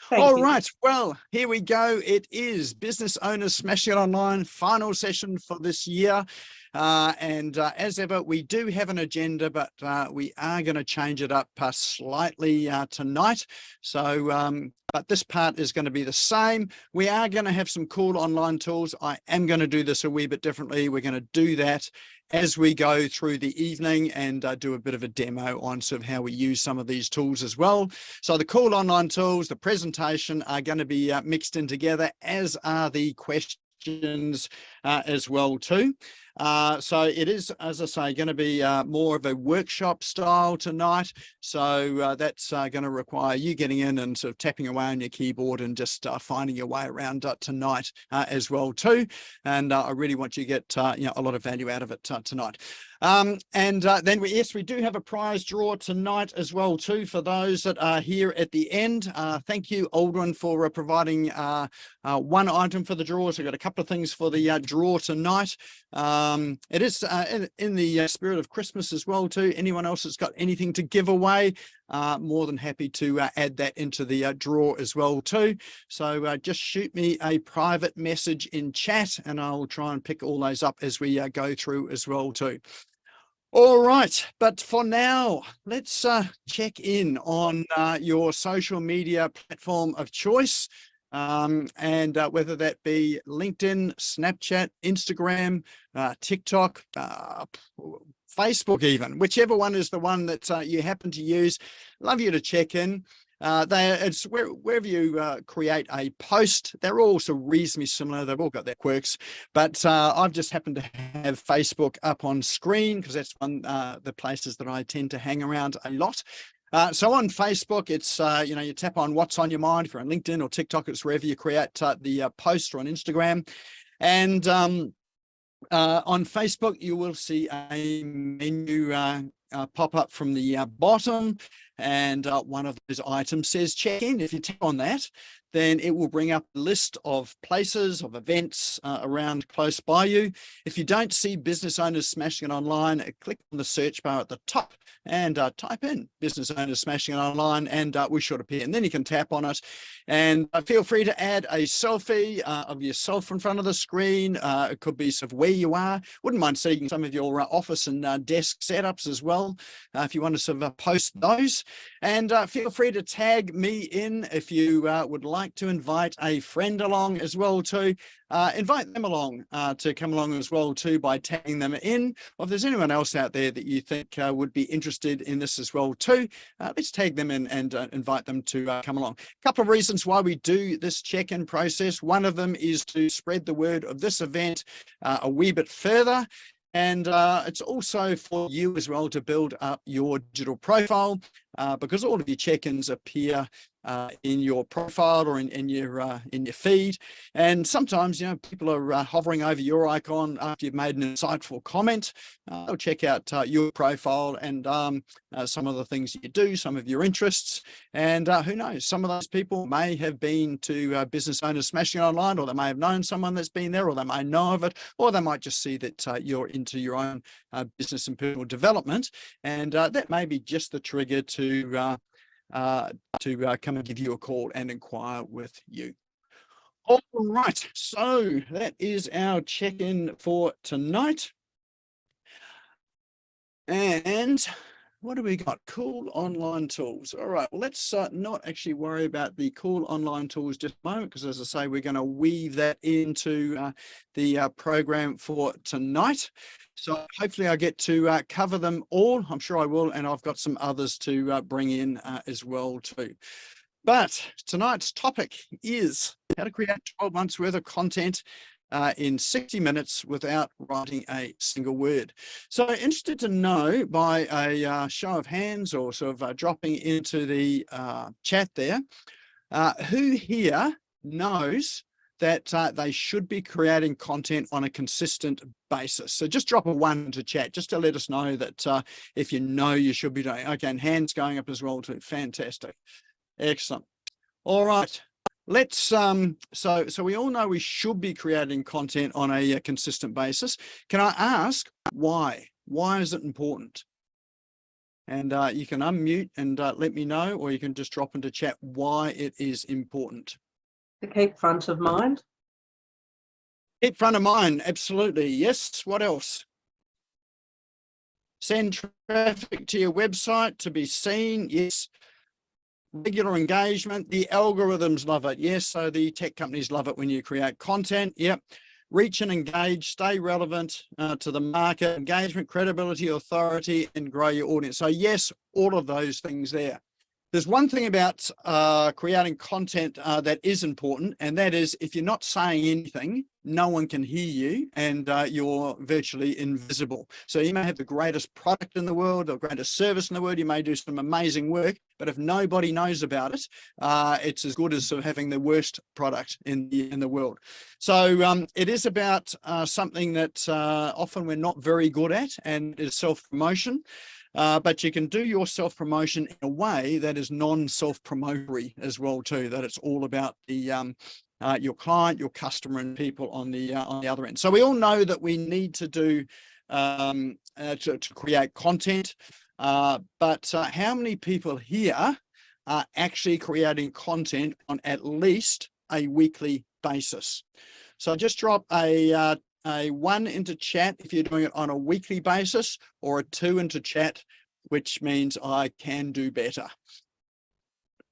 Thank All you. right, well, here we go. It is Business Owners Smashing It Online, final session for this year. As ever, we do have an agenda, but we are going to change it up slightly tonight. So, but this part is going to be the same. We are going to have some cool online tools. I am going to do this a wee bit differently. We're going to do that as we go through the evening and do a bit of a demo on sort of how we use some of these tools as well. So the cool online tools, the presentation are going to be mixed in together, as are the questions as well too. So it is, as I say, going to be more of a workshop style tonight. So that's going to require you getting in and sort of tapping away on your keyboard and just finding your way around tonight as well too. And I really want you to get a lot of value out of it tonight. Then we do have a prize draw tonight as well too for those that are here at the end. Thank you, Aldrin, for providing one item for the draw. So we've got a couple of things for the draw tonight. It is in the spirit of Christmas as well too. Anyone else that's got anything to give away, more than happy to add that into the draw as well too. So just shoot me a private message in chat and I'll try and pick all those up as we go through as well too. All right, but for now, let's check in on your social media platform of choice, and whether that be LinkedIn, Snapchat, Instagram, TikTok, Facebook even, whichever one is the one that you happen to use. Love you to check in. It's wherever you create a post, they're all sort of reasonably similar. They've all got their quirks, but I've just happened to have Facebook up on screen because that's one the places that I tend to hang around a lot. So on Facebook, it's, you tap on what's on your mind. If you're on LinkedIn or TikTok, it's wherever you create the post, or on Instagram. And on Facebook, you will see a menu pop up from the bottom, and one of those items says check in. If you tap on that, then it will bring up a list of places, of events around close by you. If you don't see Business Owners Smashing It Online, click on the search bar at the top and type in Business Owners Smashing It Online, and we should appear. And then you can tap on it, and feel free to add a selfie of yourself in front of the screen. It could be sort of where you are. Wouldn't mind seeing some of your office and desk setups as well, if you want to sort of post those. And feel free to tag me in if you would like to invite a friend along as well too. Invite them along to come along as well too by tagging them in. Or if there's anyone else out there that you think would be interested in this as well too, let's tag them in and invite them to come along. A couple of reasons why we do this check-in process. One of them is to spread the word of this event a wee bit further. And it's also for you as well to build up your digital profile, because all of your check-ins appear in your profile or in your feed. And sometimes, people are hovering over your icon after you've made an insightful comment. They'll check out your profile and some of the things you do, some of your interests. And who knows, some of those people may have been to Business Owners Smashing It Online, or they may have known someone that's been there, or they may know of it, or they might just see that you're into your own business and personal development. And that may be just the trigger to come and give you a call and inquire with you. All right, so that is our check-in for tonight. And what do we got? Cool online tools. All right, well, let's not actually worry about the cool online tools just a moment, because as I say, we're going to weave that into the program for tonight. So hopefully I get to cover them all. I'm sure I will, and I've got some others to bring in as well too. But tonight's topic is how to create 12 months worth of content in 60 minutes without writing a single word. So interested to know by a show of hands, or sort of dropping into the chat there, who here knows that they should be creating content on a consistent basis. So just drop a 1 into chat just to let us know that if you know you should be doing. Okay, and hands going up as well too. Fantastic. Excellent. All right. Let's so we all know we should be creating content on a consistent basis. Can I ask why? Why is it important? And you can unmute and let me know, or you can just drop into chat why it is important. To keep front of mind. Keep front of mind, absolutely. Yes, what else? Send traffic to your website to be seen, yes. Regular engagement, the algorithms love it, yes. So the tech companies love it when you create content, yep. Reach and engage, stay relevant to the market, engagement, credibility, authority, and grow your audience. So yes, all of those things there. There's one thing about creating content that is important, and that is if you're not saying anything, no one can hear you, and you're virtually invisible. So you may have the greatest product in the world, the greatest service in the world, you may do some amazing work, but if nobody knows about it, it's as good as sort of having the worst product in the world. So it is about something that often we're not very good at, and is self-promotion. But you can do your self-promotion in a way that is non-self-promotory as well too, that it's all about the your client, your customer, and people on the other end. So we all know that we need to do to create content, but how many people here are actually creating content on at least a weekly basis? So just drop a 1 into chat if you're doing it on a weekly basis, or a 2 into chat, which means I can do better.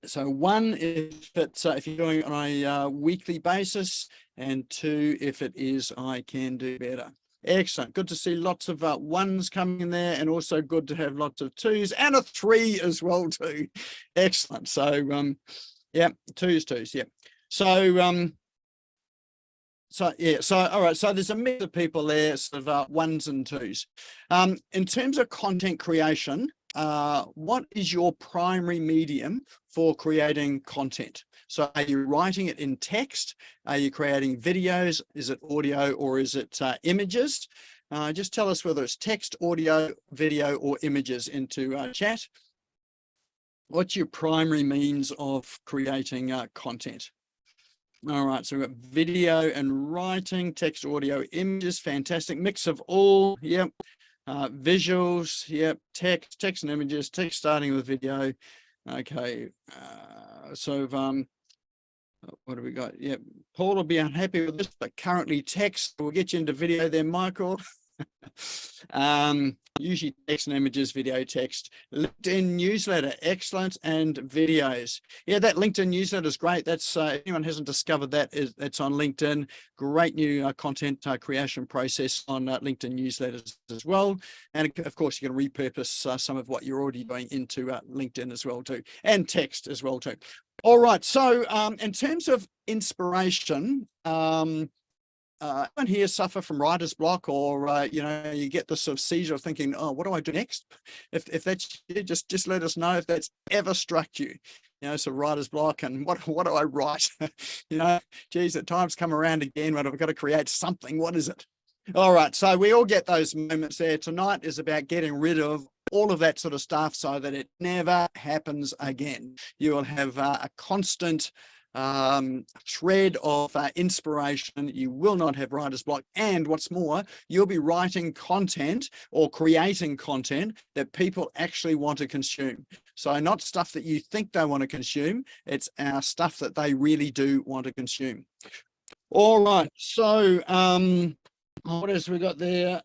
So 1 if you're doing it on a weekly basis, and 2 if it is I can do better. Excellent. Good to see lots of 1s coming in there, and also good to have lots of 2s and a 3 as well too. Excellent. So yeah, 2s, yeah. So yeah, so all right, so there's a mix of people there, sort of 1s and 2s. In terms of content creation, what is your primary medium for creating content? So are you writing it in text? Are you creating videos? Is it audio, or is it images? Just tell us whether it's text, audio, video, or images into chat. What's your primary means of creating content? All right, so we've got video and writing, text, audio, images, fantastic. Mix of all, yep. Visuals, yep. Text and images, text starting with video. Okay, so what have we got? Yep, Paul will be unhappy with this, but currently text. We'll get you into video there, Michael. Usually text and images, video, text. LinkedIn newsletter, excellent, and videos. Yeah, that LinkedIn newsletter is great. That's if anyone hasn't discovered that, that's on LinkedIn. Great new content creation process on LinkedIn newsletters as well. And of course, you can repurpose some of what you're already doing into LinkedIn as well too, and text as well too. All right, so in terms of inspiration, anyone here suffer from writer's block, or you know, you get this sort of seizure of thinking, oh, what do I do next? If that's you, just let us know if that's ever struck you. You know, so writer's block, and what do I write? You know, geez, the time's come around again when I've got to create something. What is it? All right, so we all get those moments there. Tonight is about getting rid of all of that sort of stuff so that it never happens again. You will have a constant thread of inspiration. You will not have writer's block, and what's more, you'll be writing content or creating content that people actually want to consume. So not stuff that you think they want to consume, it's our stuff that they really do want to consume. All right, so what else we got there?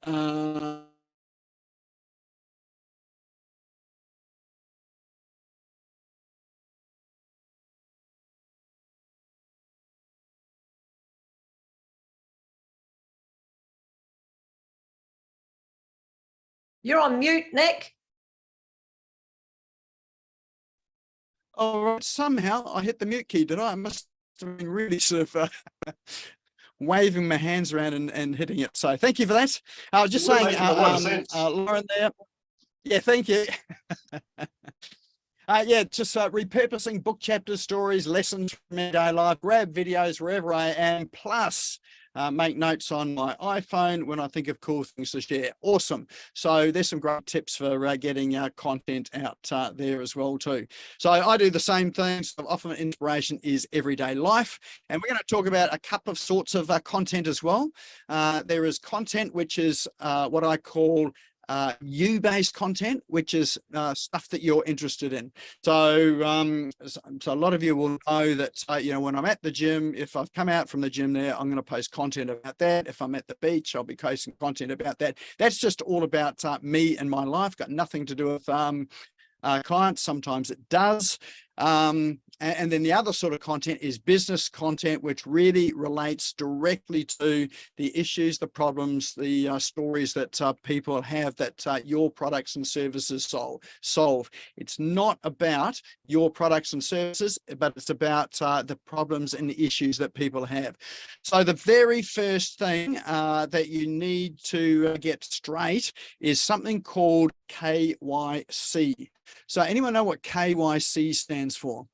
You're on mute, Nick. All right, somehow I hit the mute key, did I? I must have been really sort of waving my hands around and hitting it. So thank you for that. I was just saying, Lauren there. Yeah, thank you. Yeah, just repurposing book chapters, stories, lessons from everyday life, grab videos wherever I am, plus make notes on my iPhone when I think of cool things to share. Awesome. So there's some great tips for getting content out there as well too. So I do the same thing. So often inspiration is everyday life. And we're going to talk about a couple of sorts of content as well. There is content which is what I call you-based content, which is stuff that you're interested in. So, so a lot of you will know that, you know, when I'm at the gym, if I've come out from the gym there, I'm going to post content about that. If I'm at the beach, I'll be posting content about that. That's just all about me and my life, got nothing to do with clients. Sometimes it does. And then the other sort of content is business content, which really relates directly to the issues, the problems, the stories that people have that your products and services solve. It's not about your products and services, but it's about the problems and the issues that people have. So the very first thing that you need to get straight is something called KYC. So anyone know what KYC stands for?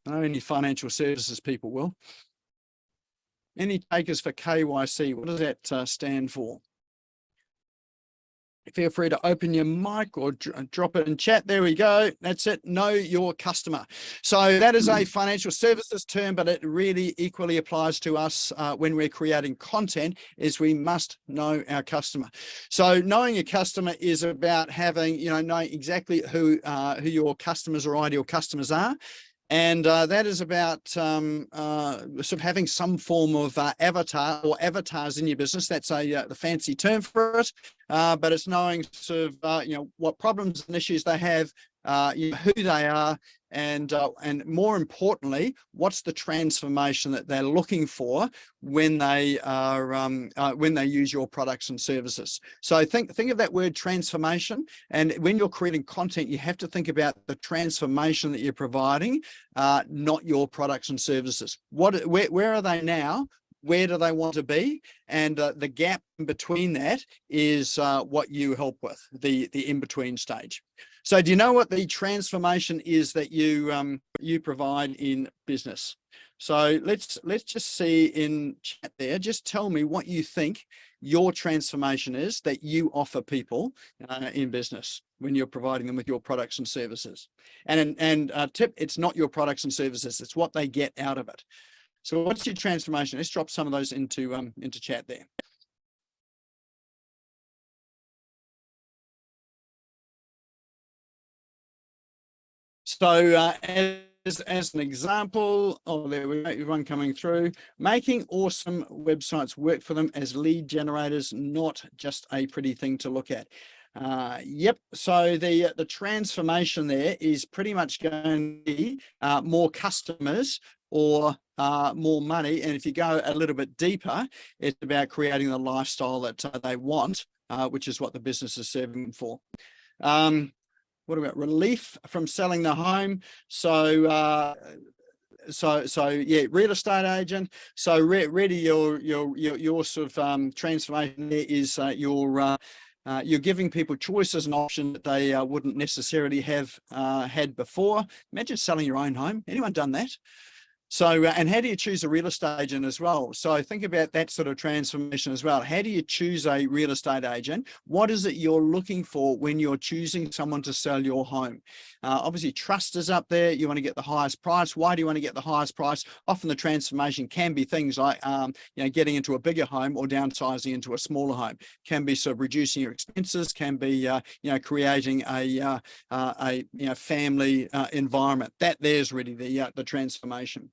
I know any financial services people will. Any takers for KYC? What does that stand for? Feel free to open your mic or drop it in chat. There we go. That's it. Know your customer. So that is a financial services term, but it really equally applies to us when we're creating content, is we must know our customer. So knowing your customer is about having, you know, knowing exactly who your customers or ideal customers are. And that is about sort of having some form of avatar or avatars in your business. That's the fancy term for it. But it's knowing sort of, you know, what problems and issues they have, you know, who they are, and more importantly, what's the transformation that they're looking for when they are when they use your products and services. So think of that word transformation, and when you're creating content, you have to think about the transformation that you're providing, not your products and services. Where are they now? Where do they want to be? And the gap in between that is what you help with, the in-between stage. So do you know what the transformation is that you provide in business? So let's just see in chat there. Just tell me what you think your transformation is that you offer people in business when you're providing them with your products and services. And tip, it's not your products and services, it's what they get out of it. So what's your transformation? Let's drop some of those into chat there. So as an example, oh, there we go, one coming through, making awesome websites work for them as lead generators, not just a pretty thing to look at. Yep. So the transformation there is pretty much going to be more customers or more money. And if you go a little bit deeper, it's about creating the lifestyle that they want, which is what the business is serving them for. What about relief from selling the home? So yeah, real estate agent. So really your sort of transformation there is you're giving people choices and options that they wouldn't necessarily have had before. Imagine selling your own home. Anyone done that? So, and how do you choose a real estate agent as well? So think about that sort of transformation as well. How do you choose a real estate agent? What is it you're looking for when you're choosing someone to sell your home? Obviously, trust is up there. You want to get the highest price. Why do you want to get the highest price? Often the transformation can be things like, you know, getting into a bigger home or downsizing into a smaller home. Can be sort of reducing your expenses. Can be, you know, creating a you know, family environment. There's really the transformation.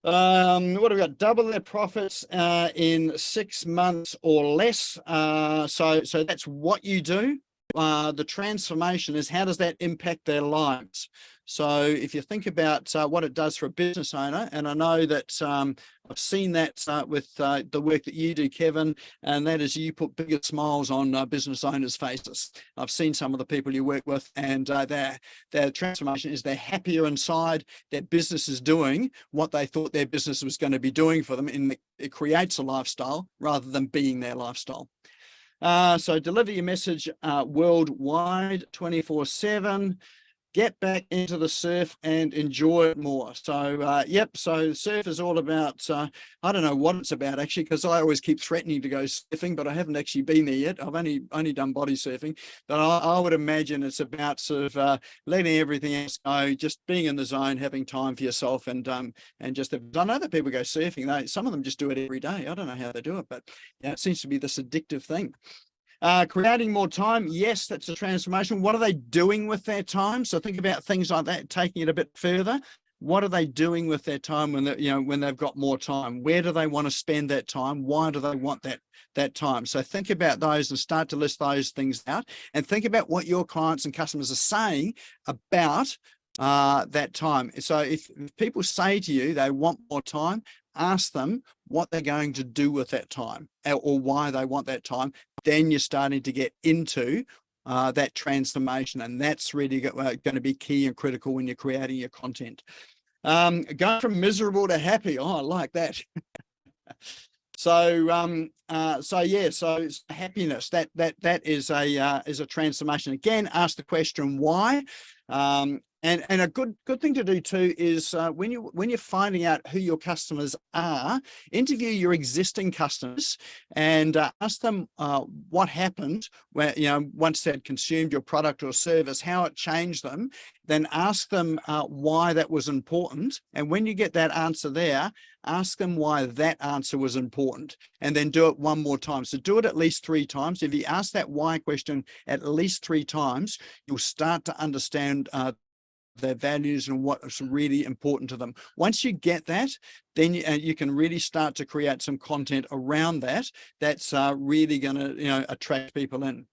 What have we got? Double their profits in 6 months or less. So that's what you do. The transformation is, how does that impact their lives? So if you think about what it does for a business owner, and I know that I've seen that with the work that you do, Kevin, and that is you put bigger smiles on business owners' faces. I've seen some of the people you work with, and their transformation is they're happier inside. Their business is doing what they thought their business was going to be doing for them, and it creates a lifestyle rather than being their lifestyle. So deliver your message worldwide 24/7. Get back into the surf and enjoy it more. So yep, so surf is all about I don't know what it's about actually, because I always keep threatening to go surfing, but I haven't actually been there yet. I've only done body surfing, but I would imagine it's about sort of letting everything else go, just being in the zone, having time for yourself, and just I know that people go surfing, some of them just do it every day. I don't know how they do it, but yeah, it seems to be this addictive thing. Creating more time. Yes, that's a transformation. What are they doing with their time? So think about things like that, taking it a bit further. What are they doing with their time when when they've got more time? Where do they want to spend that time? Why do they want that time? So think about those and start to list those things out, and think about what your clients and customers are saying about that time. So if people say to you they want more time, ask them what they're going to do with that time, or why they want that time. Then you're starting to get into that transformation, and that's really going to be key and critical when you're creating your content. Going from miserable to happy. Oh, I like that. So happiness, that is a transformation. Again, ask the question why. And a good thing to do too is when you're finding out who your customers are, interview your existing customers and ask them what happened when once they'd consumed your product or service, how it changed them. Then ask them why that was important, and when you get that answer there, ask them why that answer was important, and then do it one more time. So do it at least 3 times. If you ask that why question at least 3 times, you'll start to understand their values and what's really important to them. Once you get that, then you can really start to create some content around that. That's really going to attract people in.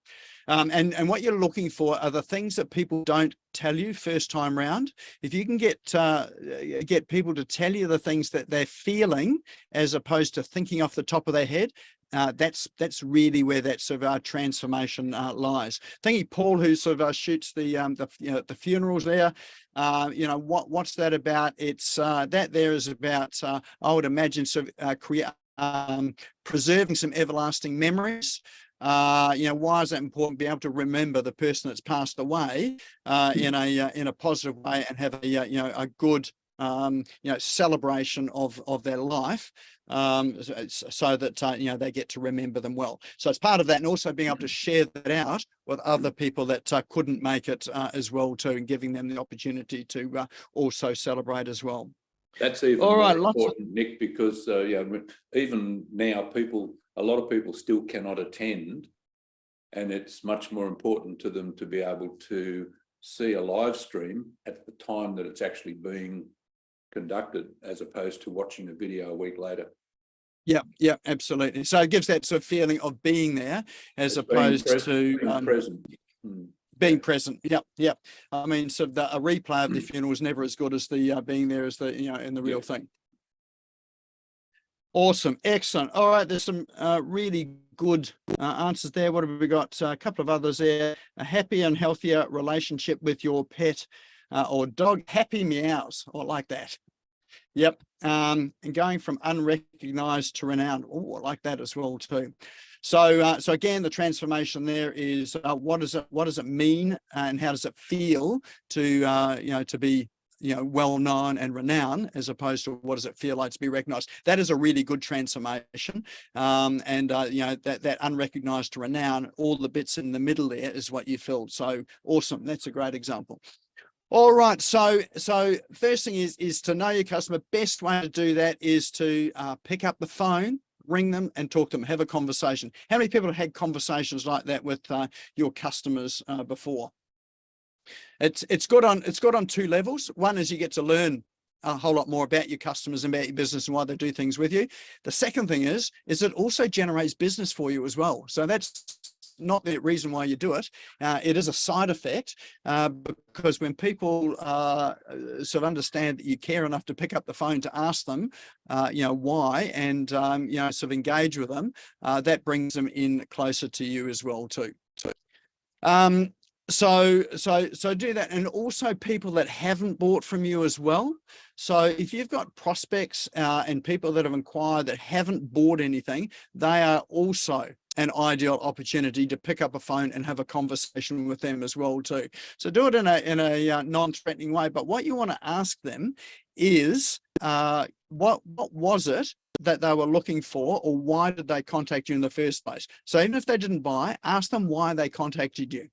And what you're looking for are the things that people don't tell you first time round. If you can get people to tell you the things that they're feeling as opposed to thinking off the top of their head, that's really where that sort of transformation lies. Thinking Paul, who sort of shoots the funerals there, what's that about? It's that there is about I would imagine sort of preserving some everlasting memories. Why is that important? Be able to remember the person that's passed away in a positive way, and have a good celebration of their life, so that they get to remember them well. So it's part of that, and also being able to share that out with other people that couldn't make it as well too, and giving them the opportunity to also celebrate as well. That's even more important, Nick, because even now a lot of people still cannot attend, and it's much more important to them to be able to see a live stream at the time that it's actually being conducted, as opposed to watching a video a week later. Yeah, absolutely. So it gives that sort of feeling of being there, as opposed to being present. Being present. Yep. I mean, so a replay of the funeral is never as good as the being there as the in the real thing. Awesome, excellent. All right, there's some really good answers there. What have we got? A couple of others there. A happy and healthier relationship with your pet or dog. Happy meows, or like that. Yep. And going from unrecognized to renowned. Oh, I like that as well too. So again, the transformation there is what does it mean, and how does it feel to to be well known and renowned, as opposed to what does it feel like to be recognized. That is a really good transformation. That unrecognized to renown, all the bits in the middle there is what you feel. So awesome. That's a great example. All right, so first thing is to know your customer. Best way to do that is to pick up the phone, ring them and talk to them, have a conversation. How many people have had conversations like that with your customers before? It's good on 2 levels. One is you get to learn a whole lot more about your customers and about your business and why they do things with you. The second thing is it also generates business for you as well. So that's not the reason why you do it. It is a side effect, because when people sort of understand that you care enough to pick up the phone to ask them, why, and sort of engage with them, that brings them in closer to you as well too. So do that. And also people that haven't bought from you as well. So if you've got prospects and people that have inquired that haven't bought anything, they are also an ideal opportunity to pick up a phone and have a conversation with them as well too. So do it in a non-threatening way. But what you want to ask them is, what was it that they were looking for, or why did they contact you in the first place? So even if they didn't buy, ask them why they contacted you.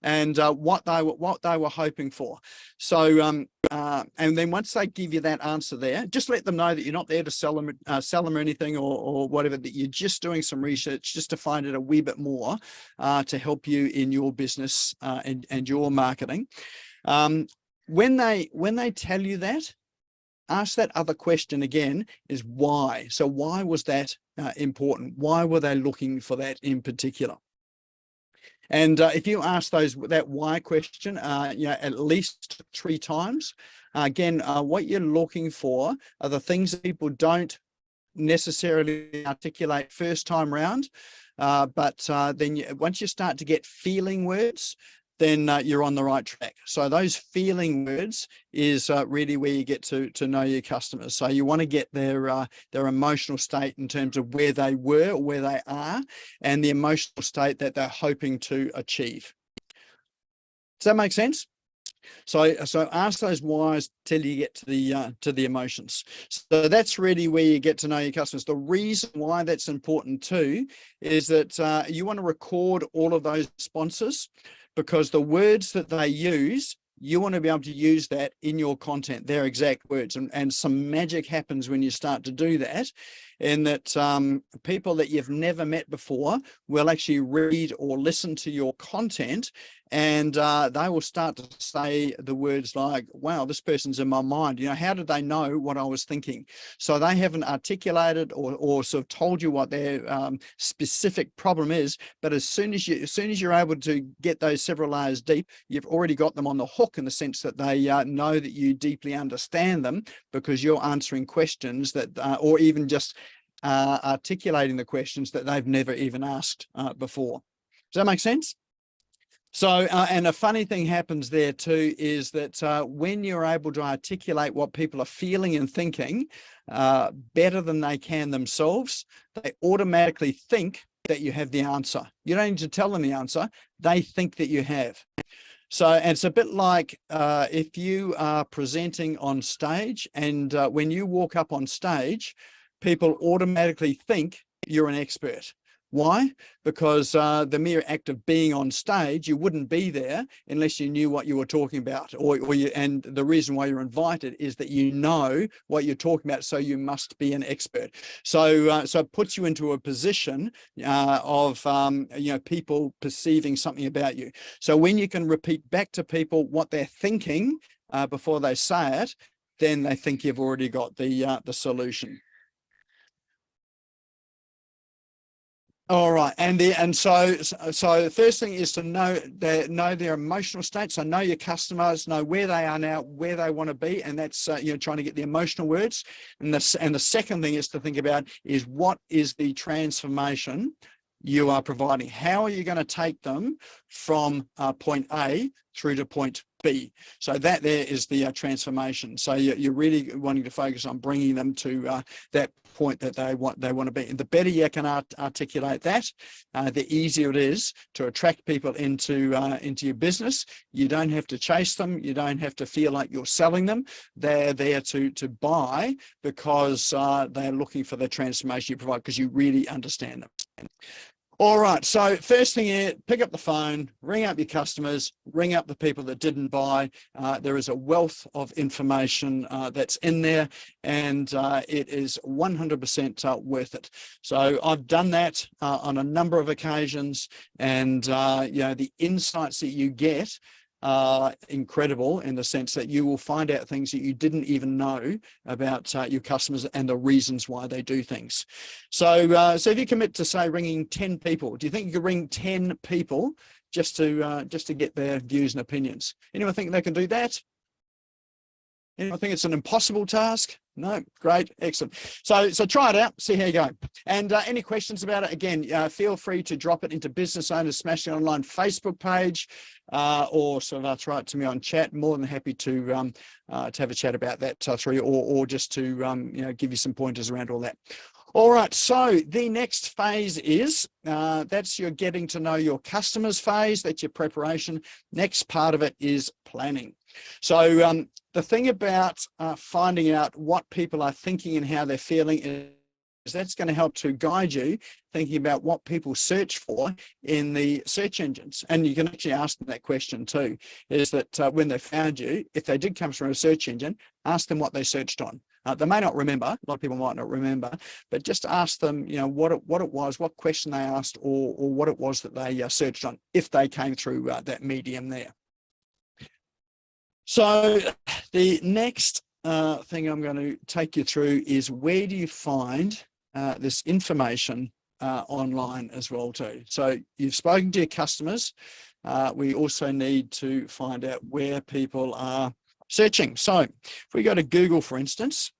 and what they were hoping for. So and then once they give you that answer there, just let them know that you're not there to sell them anything or whatever, that you're just doing some research just to find out a wee bit more to help you in your business and your marketing. When they tell you that, ask that other question again, is why. So why was that important? Why were they looking for that in particular? And if you ask that why question, at least 3 times, again, what you're looking for are the things that people don't necessarily articulate first time round, but then once you start to get feeling words, then you're on the right track. So those feeling words is really where you get to know your customers. So you want to get their emotional state in terms of where they were, or where they are, and the emotional state that they're hoping to achieve. Does that make sense? So ask those whys till you get to the emotions. So that's really where you get to know your customers. The reason why that's important too is that you want to record all of those responses, because the words that they use, you want to be able to use that in your content, their exact words. And some magic happens when you start to do that, in that people that you've never met before will actually read or listen to your content, and they will start to say the words like, wow, this person's in my mind. How did they know what I was thinking? So they haven't articulated or sort of told you what their specific problem is, but as soon as you're able to get those several layers deep, you've already got them on the hook, in the sense that they know that you deeply understand them, because you're answering questions that, or even just articulating the questions that they've never even asked before. Does that make sense? So, and a funny thing happens there too, is that when you're able to articulate what people are feeling and thinking better than they can themselves, they automatically think that you have the answer. You don't need to tell them the answer. They think that you have. So, and it's a bit like if you are presenting on stage, and when you walk up on stage, people automatically think you're an expert. Why? Because the mere act of being on stage, you wouldn't be there unless you knew what you were talking about, and the reason why you're invited is that you know what you're talking about, so you must be an expert. So so it puts you into a position of people perceiving something about you. So when you can repeat back to people what they're thinking before they say it, then they think you've already got the solution. All right, so the first thing is to know their emotional state. So know your customers, know where they are now, where they want to be, and that's trying to get the emotional words. And the second thing is to think about is, what is the transformation you are providing? How are you going to take them from point A through to point B? So that there is the transformation. So you're really wanting to focus on bringing them to that point that they want to be. And the better you can articulate that, the easier it is to attract people into your business. You don't have to chase them. You don't have to feel like you're selling them. They're there to buy, because they're looking for the transformation you provide, because you really understand them. All right, so first thing here, pick up the phone, ring up your customers, ring up the people that didn't buy. There is a wealth of information that's in there, and it is 100% worth it. So I've done that on a number of occasions, and the insights that you get are incredible, in the sense that you will find out things that you didn't even know about your customers and the reasons why they do things. So so if you commit to, say, ringing 10 people, do you think you could ring 10 people just to get their views and opinions? Anyone think they can do that? Anyone think it's an impossible task? No? Great, excellent. So try it out, see how you go. And any questions about it, again, feel free to drop it into Business Owners Smashing Online Facebook page, or sort of throw it to me on chat. More than happy to have a chat about that through, or just to give you some pointers around all that. All right, so the next phase is, that's your getting to know your customers phase, that's your preparation. Next part of it is planning. So the thing about finding out what people are thinking and how they're feeling That's going to help to guide you thinking about what people search for in the search engines. And you can actually ask them that question too, is that when they found you, if they did come from a search engine, ask them what they searched on. They may not remember, a lot of people might not remember, but just ask them, what it was, what question they asked, or what it was that they searched on, if they came through that medium there. So the next thing I'm going to take you through is, where do you find this information online as well too? So you've spoken to your customers. We also need to find out where people are searching. So if we go to Google, for instance,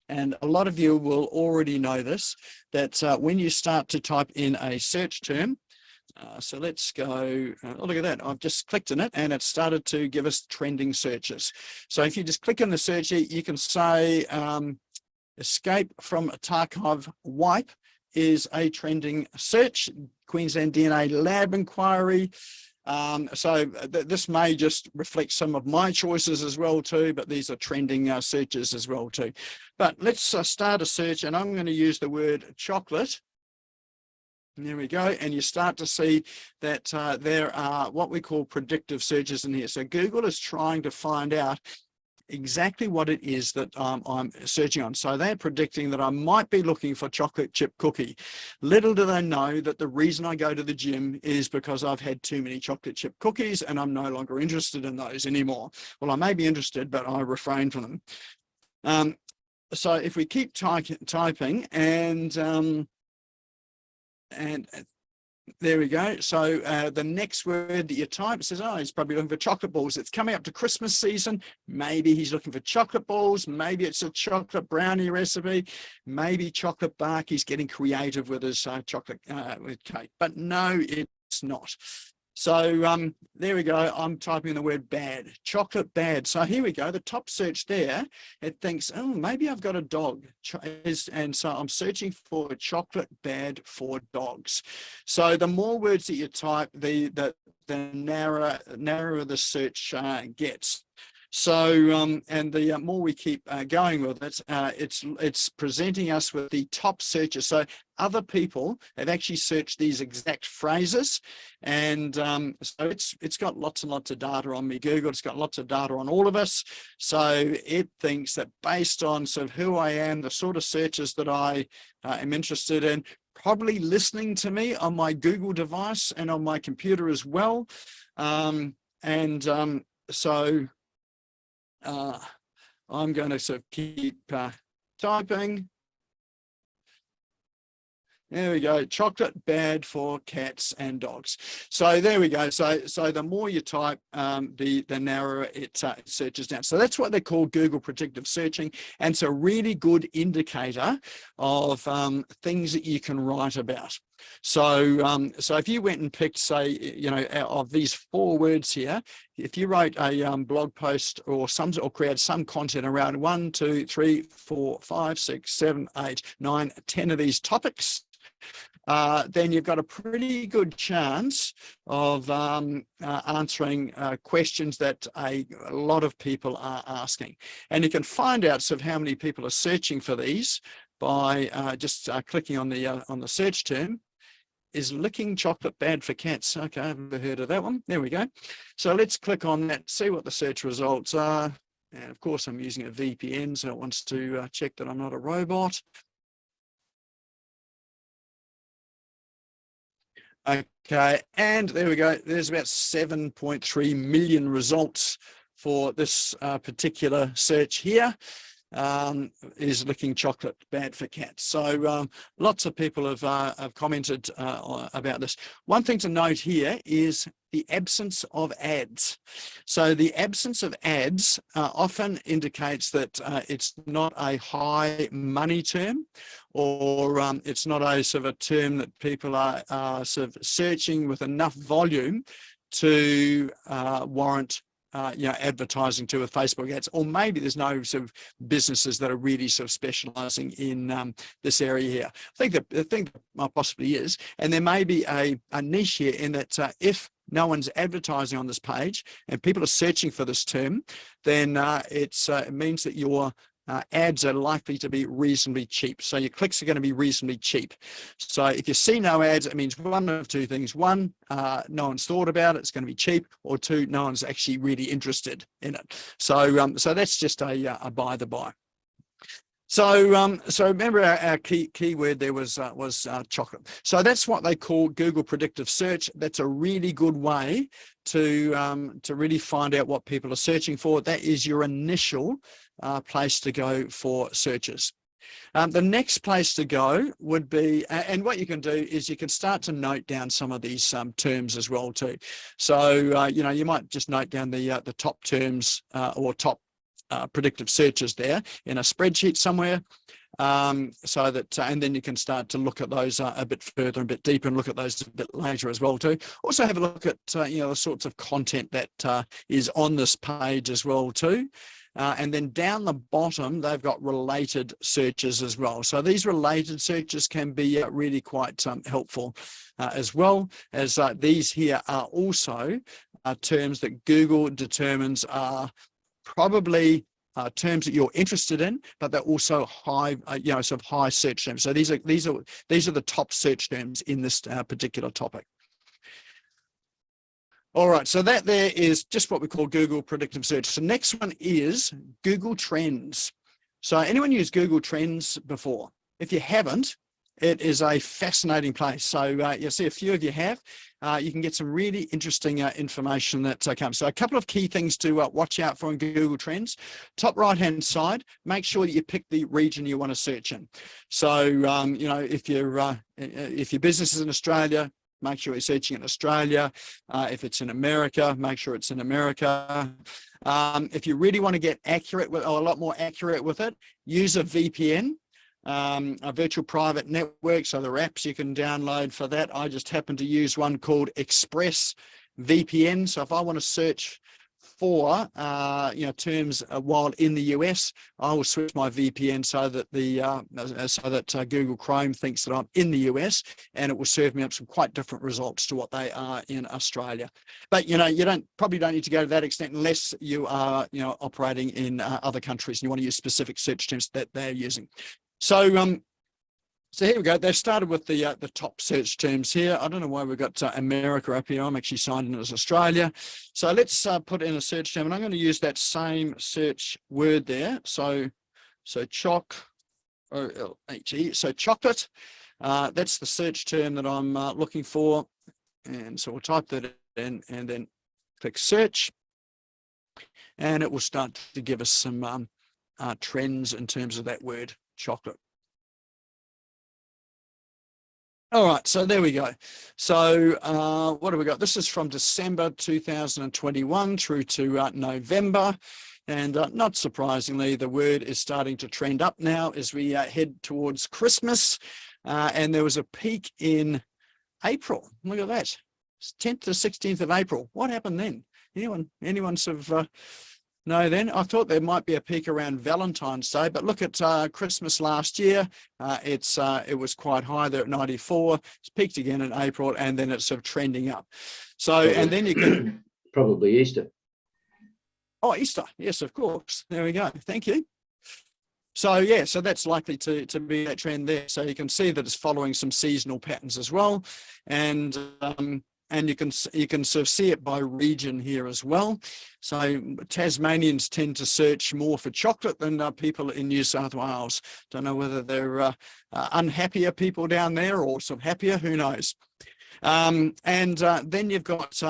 and a lot of you will already know this, that when you start to type in a search term, so let's go, oh, look at that. I've just clicked on it and it started to give us trending searches. So if you just click on the search, you can say escape from Tarkov wipe is a trending search, Queensland DNA lab inquiry. This may just reflect some of my choices as well too, but these are trending searches as well too. But let's start a search, and I'm going to use the word chocolate. And there we go, and you start to see that there are what we call predictive searches in here. So Google is trying to find out exactly what it is that I'm searching on. So they're predicting that I might be looking for chocolate chip cookie. Little do they know that the reason I go to the gym is because I've had too many chocolate chip cookies and I'm no longer interested in those anymore. Well, I may be interested, but I refrain from them. So if we keep typing and there we go. So the next word that you type says, oh, he's probably looking for chocolate balls. It's coming up to Christmas season. Maybe he's looking for chocolate balls. Maybe it's a chocolate brownie recipe. Maybe chocolate bark. He's getting creative with his chocolate with cake. But no, it's not. So there we go. I'm typing in the word bad, chocolate bad. So here we go. The top search there, it thinks, oh, maybe I've got a dog. And so I'm searching for chocolate bad for dogs. So the more words that you type, the narrower the search gets. So, and the more we keep going with it, it's presenting us with the top searches. So other people have actually searched these exact phrases, and so it's got lots and lots of data on me. Google, it's got lots of data on all of us. So it thinks that based on sort of who I am, the sort of searches that I am interested in, probably listening to me on my Google device and on my computer as well. So I'm going to sort of keep typing. There we go. Chocolate bad for cats and dogs. So there we go. So the more you type, the narrower it searches down. So that's what they call Google predictive searching, and it's a really good indicator of things that you can write about. So if you went and picked, say, of these 4 words here, if you wrote a blog post or create some content around 1, 2, 3, 4, 5, 6, 7, 8, 9, 10 of these topics, then you've got a pretty good chance of answering questions that a lot of people are asking. And you can find out sort of how many people are searching for these by just clicking on the search term. Is licking chocolate bad for cats? Okay, I've never heard of that one. There we go. So let's click on that, see what the search results are. And of course, I'm using a VPN, so it wants to check that I'm not a robot. Okay, and there we go. There's about 7.3 million results for this particular search here. Is licking chocolate bad for cats? So lots of people have commented about this. One thing to note here is the absence of ads. So the absence of ads often indicates that it's not a high money term, or it's not a sort of a term that people are sort of searching with enough volume to warrant advertising to with Facebook ads, or maybe there's no sort of businesses that are really sort of specializing in this area here. I think that possibly is, and there may be a niche here in that if no one's advertising on this page and people are searching for this term, then it means that your ads are likely to be reasonably cheap. So your clicks are going to be reasonably cheap. So if you see no ads, it means one of two things. One, no one's thought about it, it's going to be cheap, or two, no one's actually really interested in it. So that's just a by the by. So remember our keyword there was chocolate. So that's what they call Google predictive search. That's a really good way to really find out what people are searching for. That is your initial place to go for searches. The next place to go would be, and what you can do is you can start to note down some of these terms as well too. So you might just note down the top terms or top predictive searches there in a spreadsheet somewhere, so that and then you can start to look at those a bit further, a bit deeper, and look at those a bit later as well too. Also have a look at the sorts of content that is on this page as well too. And then down the bottom, they've got related searches as well. So these related searches can be really quite helpful, as well as these here are also terms that Google determines are probably terms that you're interested in, but they're also high, sort of high search terms. So these are the top search terms in this particular topic. All right, so that there is just what we call Google predictive search. The next one is Google Trends. So anyone used Google Trends before? If you haven't, it is a fascinating place. So you'll see a few of you have. You can get some really interesting information that comes. So a couple of key things to watch out for in Google Trends. Top right-hand side, make sure that you pick the region you want to search in. So if your business is in Australia, make sure you're searching in Australia. If it's in America, make sure it's in America. If you really want to get accurate with, or a lot more accurate with it, use a VPN. A virtual private network. So there are apps you can download for that. I just happen to use one called Express VPN. So if I want to search for terms while in the US, I will switch my VPN so that Google Chrome thinks that I'm in the US, and it will serve me up some quite different results to what they are in Australia. But you probably don't need to go to that extent unless you are operating in other countries and you want to use specific search terms that they're using. So here we go. They've started with the top search terms here. I don't know why we've got America up here. I'm actually signed in as Australia. So let's put in a search term, and I'm going to use that same search word there. So O-L-H-E. So chocolate. That's the search term that I'm looking for. And so we'll type that in and then click search. And it will start to give us some trends in terms of that word, chocolate. All right, so there we go. So what have we got? This is from December 2021 through to November. And not surprisingly, the word is starting to trend up now as we head towards Christmas. And there was a peak in April. Look at that. It's 10th to 16th of April. What happened then? Anyone sort of know then? I thought there might be a peak around Valentine's Day, but look at Christmas last year. It was quite high there at 94. It's peaked again in April, and then it's sort of trending up. So, and then you can probably Easter. Oh, Easter. Yes, of course. There we go. Thank you. So yeah, so that's likely to be that trend there. So you can see that it's following some seasonal patterns as well, and you can sort of see it by region here as well. So Tasmanians tend to search more for chocolate than people in New South Wales. Don't know whether they're unhappier people down there or some happier, who knows. And then you've got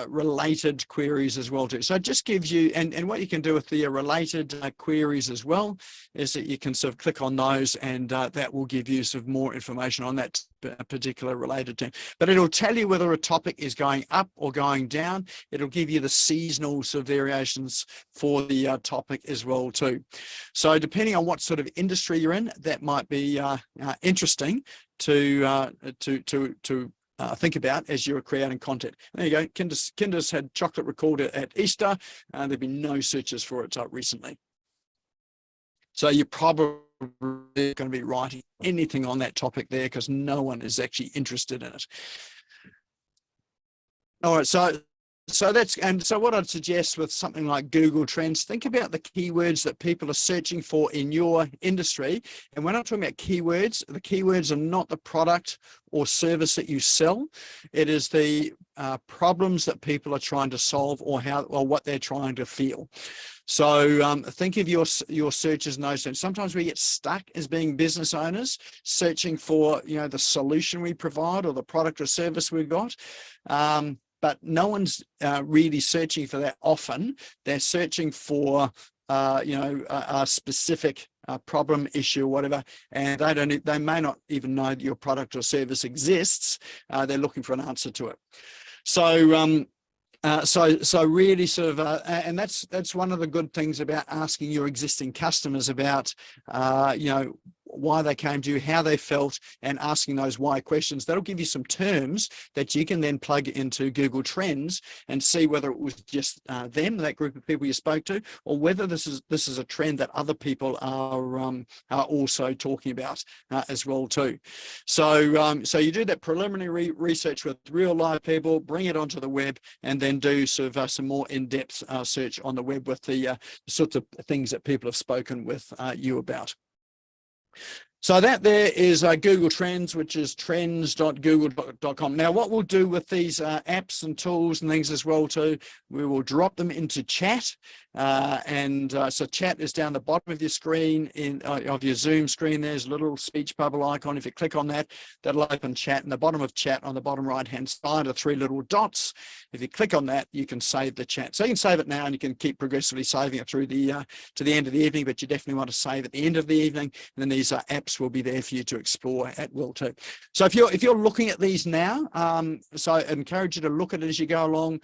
related queries as well too. So it just gives you, and what you can do with the related queries as well is that you can sort of click on those, and that will give you sort of more information on that particular related term. But it'll tell you whether a topic is going up or going down. It'll give you the seasonal sort of variations for the topic as well too. So depending on what sort of industry you're in, that might be interesting to think about as you're creating content. There you go. Kinder's had chocolate recorded at Easter. There've been no searches for it recently. So you're probably going to be writing anything on that topic there because no one is actually interested in it. All right. So so what I'd suggest with something like Google Trends, think about the keywords that people are searching for in your industry. And when I'm talking about keywords, the keywords are not the product or service that you sell. It is the problems that people are trying to solve, or what they're trying to feel. So think of your searches in those terms. Sometimes we get stuck as being business owners searching for, the solution we provide or the product or service we've got. But no one's really searching for that often. They're searching for, a specific problem, issue, or whatever, and they may not even know that your product or service exists. They're looking for an answer to it. So really sort of, and that's one of the good things about asking your existing customers about, why they came to you, how they felt, and asking those why questions. That'll give you some terms that you can then plug into Google Trends and see whether it was just them, that group of people you spoke to, or whether this is a trend that other people are also talking about as well too. So you do that preliminary research with real live people, bring it onto the web, and then do sort of some more in-depth search on the web with the sorts of things that people have spoken with you about. So that there is Google Trends, which is trends.google.com. Now, what we'll do with these apps and tools and things as well too, we will drop them into chat. So chat is down the bottom of your screen, of your Zoom screen. There's a little speech bubble icon. If you click on that, that'll open chat. And the bottom of chat on the bottom right-hand side are 3 little dots. If you click on that, you can save the chat. So you can save it now, and you can keep progressively saving it through the to the end of the evening, but you definitely want to save at the end of the evening. And then these apps will be there for you to explore at will too. So if you're looking at these now, so I encourage you to look at it as you go along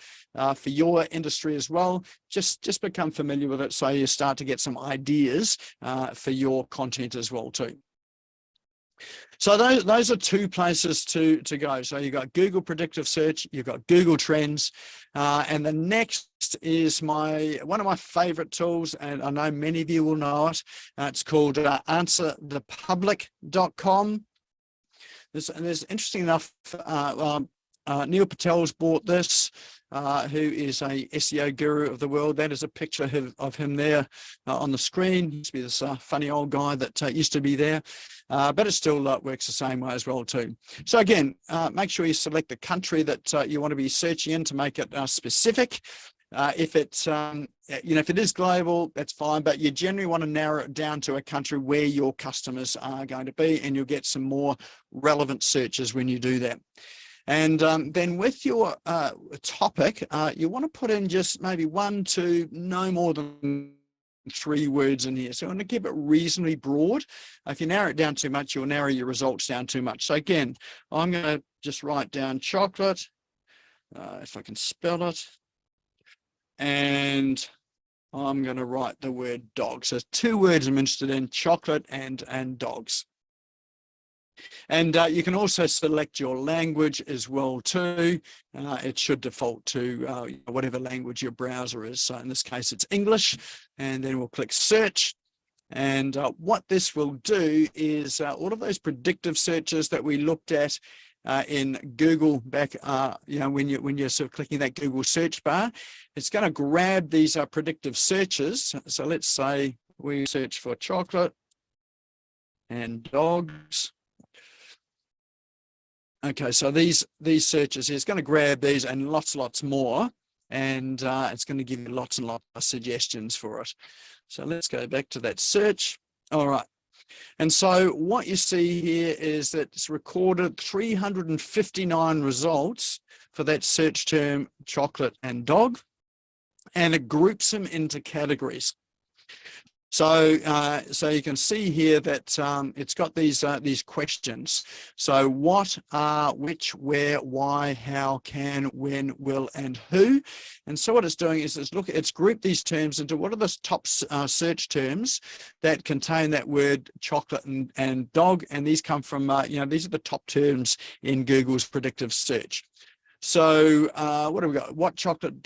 for your industry as well. Just become familiar with it so you start to get some ideas for your content as well too. So those are 2 places to go. So you've got Google Predictive Search, you've got Google Trends, and the next is one of my favorite tools, and I know many of you will know it. It's called answerthepublic.com. There's interesting enough, Neil Patel's bought this, who is a SEO guru of the world. That is a picture of him there on the screen. He used to be this funny old guy that used to be there, but it still works the same way as well too. So again, make sure you select the country that you want to be searching in to make it specific. If it's, if it is global, that's fine, but you generally want to narrow it down to a country where your customers are going to be, and you'll get some more relevant searches when you do that. And then with your topic, you want to put in just maybe 1, 2, no more than 3 words in here. So you want to keep it reasonably broad. If you narrow it down too much, you'll narrow your results down too much. So again, I'm going to just write down chocolate, if I can spell it, and I'm going to write the word dog. So 2 words I'm interested in: chocolate and dogs. And you can also select your language as well too. It should default to whatever language your browser is. So in this case, it's English, and then we'll click search. And what this will do is all of those predictive searches that we looked at in Google back, when you're sort of clicking that Google search bar, it's going to grab these predictive searches. So let's say we search for chocolate and dogs. Okay, so these searches, it's going to grab these and lots more, and it's going to give you lots and lots of suggestions for it. So let's go back to that search. All right. And so what you see here is that it's recorded 359 results for that search term chocolate and dog, and it groups them into categories. So you can see here that it's got these questions. So what, which, where, why, how, can, when, will, and who. And so what it's doing is it's grouped these terms into what are the top search terms that contain that word chocolate and dog. And these come from, these are the top terms in Google's predictive search. So what have we got? What chocolate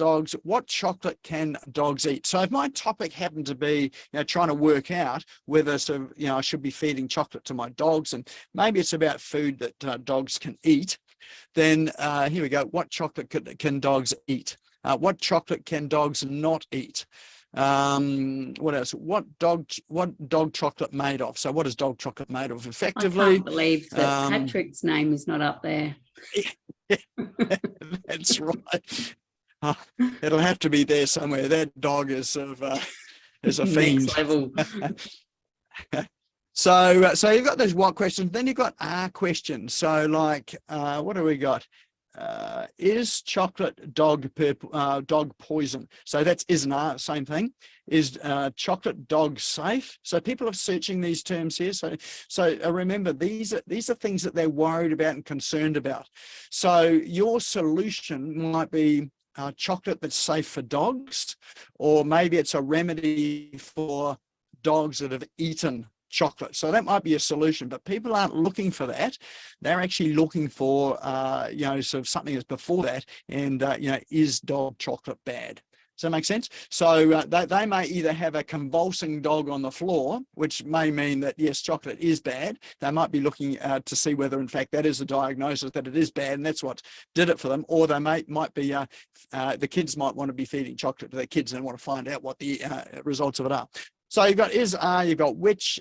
can dogs eat? So if my topic happened to be, trying to work out whether I should be feeding chocolate to my dogs, and maybe it's about food that dogs can eat, then here we go. What chocolate can dogs eat? What chocolate can dogs not eat? What else? What dog chocolate made of? So what is dog chocolate made of? I Effectively, can't believe that Patrick's name is not up there. that's right. It'll have to be there somewhere. That dog is is a fiend. Next level. So you've got those what questions, then you've got questions. So like, what do we got? Is chocolate dog poison? So that's is and are, same thing. Is chocolate dog safe? So people are searching these terms here. So remember, these are things that they're worried about and concerned about. So your solution might be chocolate that's safe for dogs, or maybe it's a remedy for dogs that have eaten chocolate. So that might be a solution, but people aren't looking for that. They're actually looking for, sort of something that's before that. And, is dog chocolate bad? Does that make sense? So they may either have a convulsing dog on the floor, which may mean that, yes, chocolate is bad. They might be looking to see whether, in fact, that is the diagnosis, that it is bad, and that's what did it for them. Or they might be, the kids might want to be feeding chocolate to their kids and want to find out what the results of it are. So you've got you've got which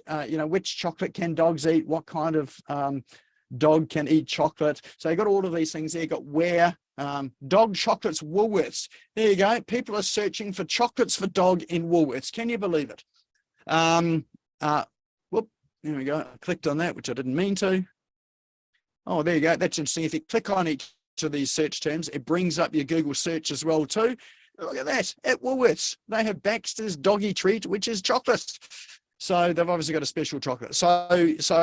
chocolate can dogs eat, what kind of dog can eat chocolate. So you've got all of these things there. You've got where, dog chocolates, Woolworths. There you go. People are searching for chocolates for dog in Woolworths. Can you believe it? Whoop, there we go. I clicked on that, which I didn't mean to. Oh, there you go. That's interesting. If you click on each of these search terms, it brings up your Google search as well too. Look at that, at Woolworths, they have Baxter's Doggy Treat, which is chocolate. So they've obviously got a special chocolate. So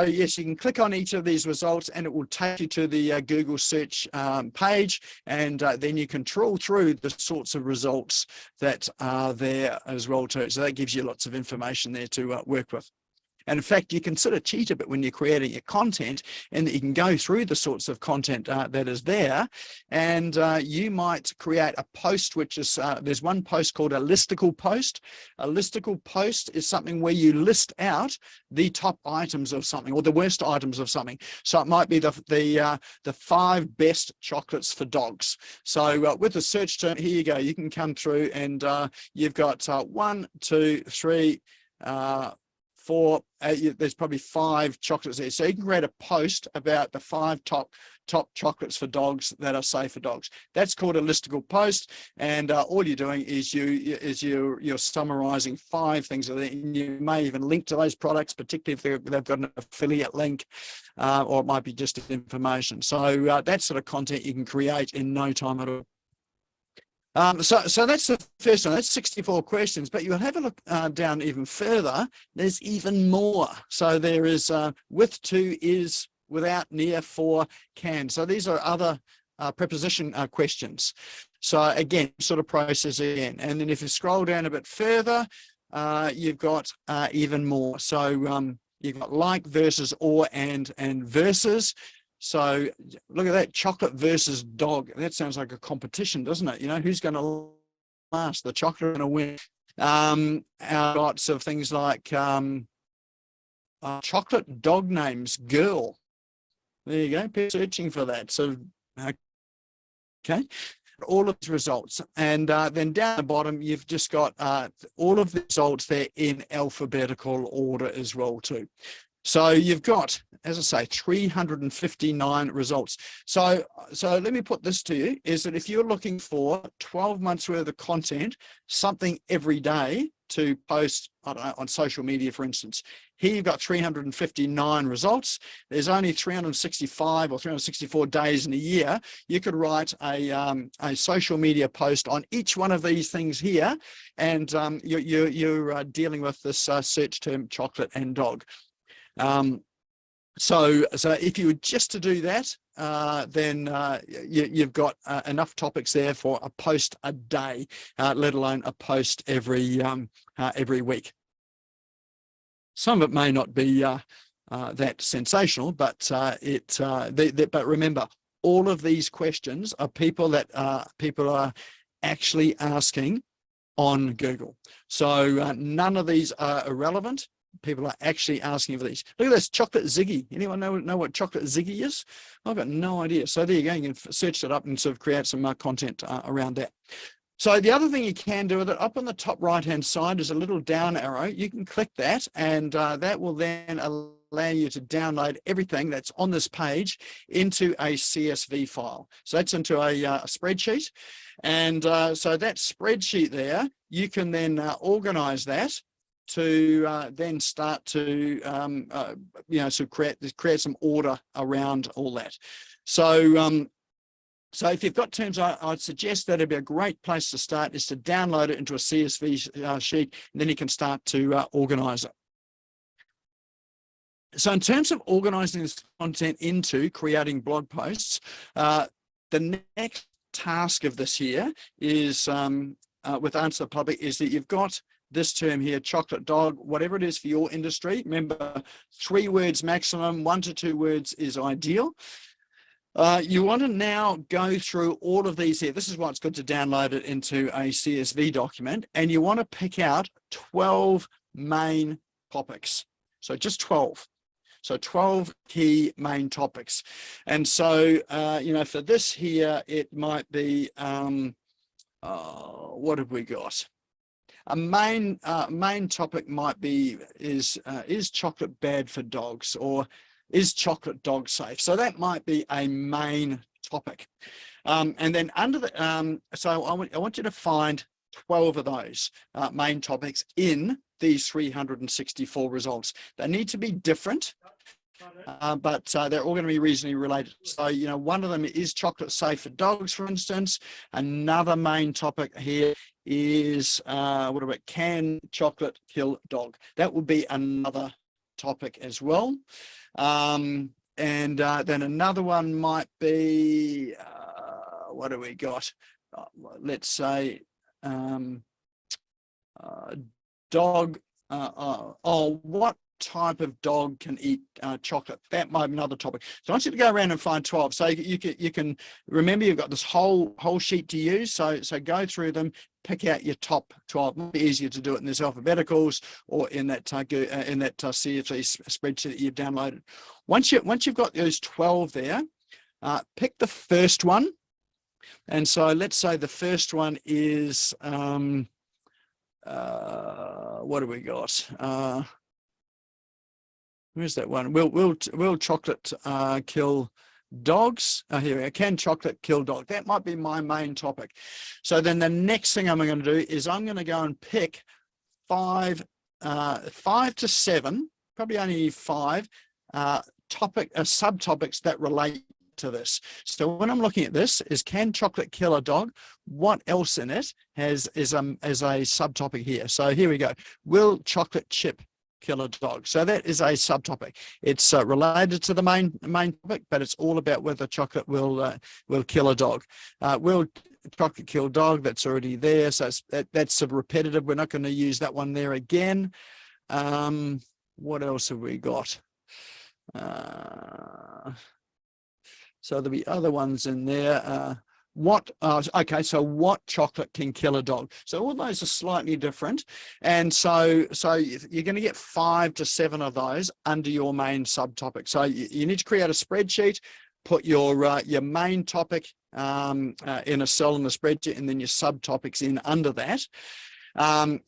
yes, you can click on each of these results and it will take you to the Google search page, and then you can trawl through the sorts of results that are there as well too. So that gives you lots of information there to work with. And in fact, you can sort of cheat a bit when you're creating your content, and that you can go through the sorts of content that is there. And you might create a post, which is, there's one post called a listicle post. A listicle post is something where you list out the top items of something, or the worst items of something. So it might be the 5 best chocolates for dogs. So with the search term, here you go. You can come through and you've got 1, 2, 3, 4, there's probably 5 chocolates there. So you can create a post about the 5 top chocolates for dogs that are safe for dogs. That's called a listicle post, and all you're doing is you're summarizing 5 things, and you may even link to those products, particularly if they've got an affiliate link, or it might be just information. So that sort of content you can create in no time at all. So that's the first one. That's 64 questions, but you'll have a look down even further. There's even more. So there is with, to, is, without, near, for, can. So these are other preposition questions. So again, sort of process again. And then if you scroll down a bit further, you've got even more. So you've got like, versus, or, and versus. So look at that, chocolate versus dog. That sounds like a competition, doesn't it? You know, who's going to last? The chocolate going to win. Lots of things like chocolate dog names, girl. There you go, people searching for that. So, okay, all of the results. And then down the bottom, you've just got all of the results there in alphabetical order as well too. So you've got, as I say, 359 results. So let me put this to you, is that if you're looking for 12 months worth of content, something every day to post, I don't know, on social media, for instance, here you've got 359 results. There's only 365 or 364 days in a year. You could write a social media post on each one of these things here, and you're dealing with this search term, chocolate and dog. So if you were just to do that, then you've got enough topics there for a post a day, let alone a post every week. Some of it may not be that sensational, but but remember, all of these questions are people are actually asking on Google. So none of these are irrelevant. People are actually asking for these. Look at this, chocolate Ziggy. Anyone know what chocolate Ziggy is? I've got no idea. So there you go. You can search it up and sort of create some content around that. So the other thing you can do with it, up on the top right-hand side is a little down arrow. You can click that, and that will then allow you to download everything that's on this page into a CSV file. So that's into a spreadsheet. And so that spreadsheet there, you can then organize that to then start to, so create some order around all that. So, so if you've got terms, I'd suggest that it'd be a great place to start is to download it into a CSV sheet, and then you can start to organize it. So in terms of organizing this content into creating blog posts, the next task of this here is, with Answer the Public, is that you've got this term here, chocolate dog, whatever it is for your industry. Remember, 3 words maximum, 1 to 2 words is ideal. You want to now go through all of these here. This is why it's good to download it into a CSV document, and you want to pick out 12 main topics. So just 12. So 12 key main topics. And so, for this here, it might be, what have we got? A main topic might be, is chocolate bad for dogs, or is chocolate dog safe? So that might be a main topic. And then under the, so I want you to find 12 of those main topics in these 364 results. They need to be different, but they're all going to be reasonably related. So, one of them is chocolate safe for dogs, for instance. Another main topic here is, what about, can chocolate kill dog? That would be another topic as well. And then another one might be, what do we got? Let's say dog, what type of dog can eat chocolate? That might be another topic. So I want you to go around and find 12. So you can remember, you've got this whole sheet to use. So go through them, pick out your top 12. It might be easier to do it in this alphabeticals or in that CSV spreadsheet that you've downloaded. Once you've got those 12 there, pick the first one. And so let's say the first one is, what do we got? Where's that one? Will chocolate kill dogs? Here we go. Can chocolate kill dog? That might be my main topic. So then the next thing I'm going to do is I'm going to go and pick 5 to 7, probably only 5 subtopics that relate to this. So when I'm looking at this, is can chocolate kill a dog? What else in it is a subtopic here? So here we go. Will chocolate chip kill a dog? So that is a subtopic. It's related to the main topic, but it's all about whether chocolate will kill a dog. Will chocolate kill dog? That's already there. So that's sort of repetitive. We're not going to use that one there again. What else have we got? So there'll be other ones in there. Okay, so what chocolate can kill a dog? So all those are slightly different. And so you're going to get 5 to 7 of those under your main subtopic. So you need to create a spreadsheet, put your main topic in a cell in the spreadsheet, and then your subtopics in under that. So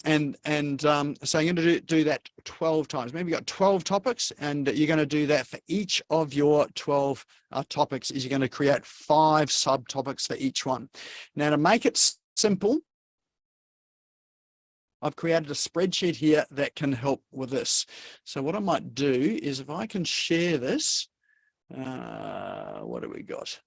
you're going to do that 12 times. Maybe you've got 12 topics, and you're going to do that for each of your 12 topics. Is you're going to create 5 subtopics for each one. Now, to make it simple, I've created a spreadsheet here that can help with this. So what I might do is, if I can share this, what do we got?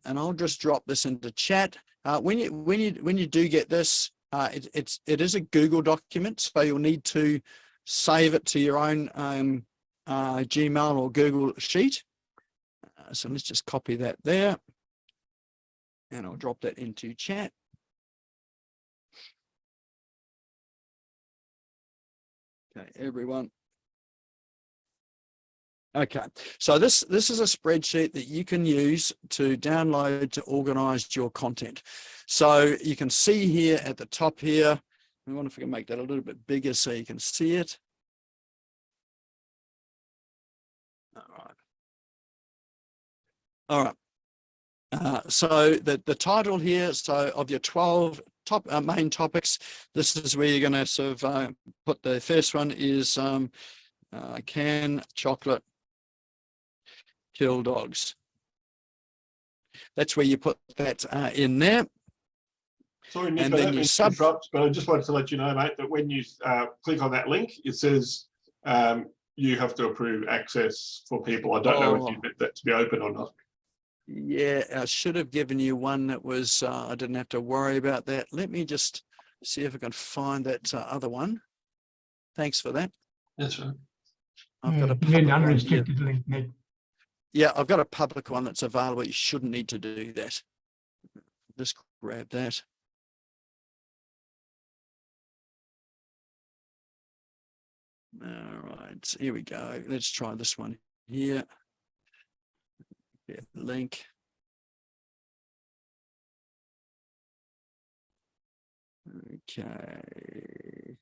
And I'll just drop this into chat. When you do get this, it is a Google document, so you'll need to save it to your own Gmail or Google sheet. So let's just copy that there, and I'll drop that into chat. Okay, everyone. Okay, so this is a spreadsheet that you can use to download to organize your content. So you can see here at the top here, I wonder if we can make that a little bit bigger so you can see it. All right. So the title here, so of your 12 main topics, this is where you're going to sort of put the first one is can chocolate kill dogs? That's where you put that in there. Sorry, Nick, And I then don't you mean to interrupt, but I just wanted to let you know, mate, that when you click on that link, it says you have to approve access for people. I don't know if you meant that to be open or not. Yeah, I should have given you one that was, I didn't have to worry about that. Let me just see if I can find that other one. Thanks for that. That's right. I've got a You need public an one here. unrestricted link, Nick. Yeah, I've got a public one that's available. You shouldn't need to do that. Just grab that. All right, here we go. Let's try this one here. Yeah, link. Okay.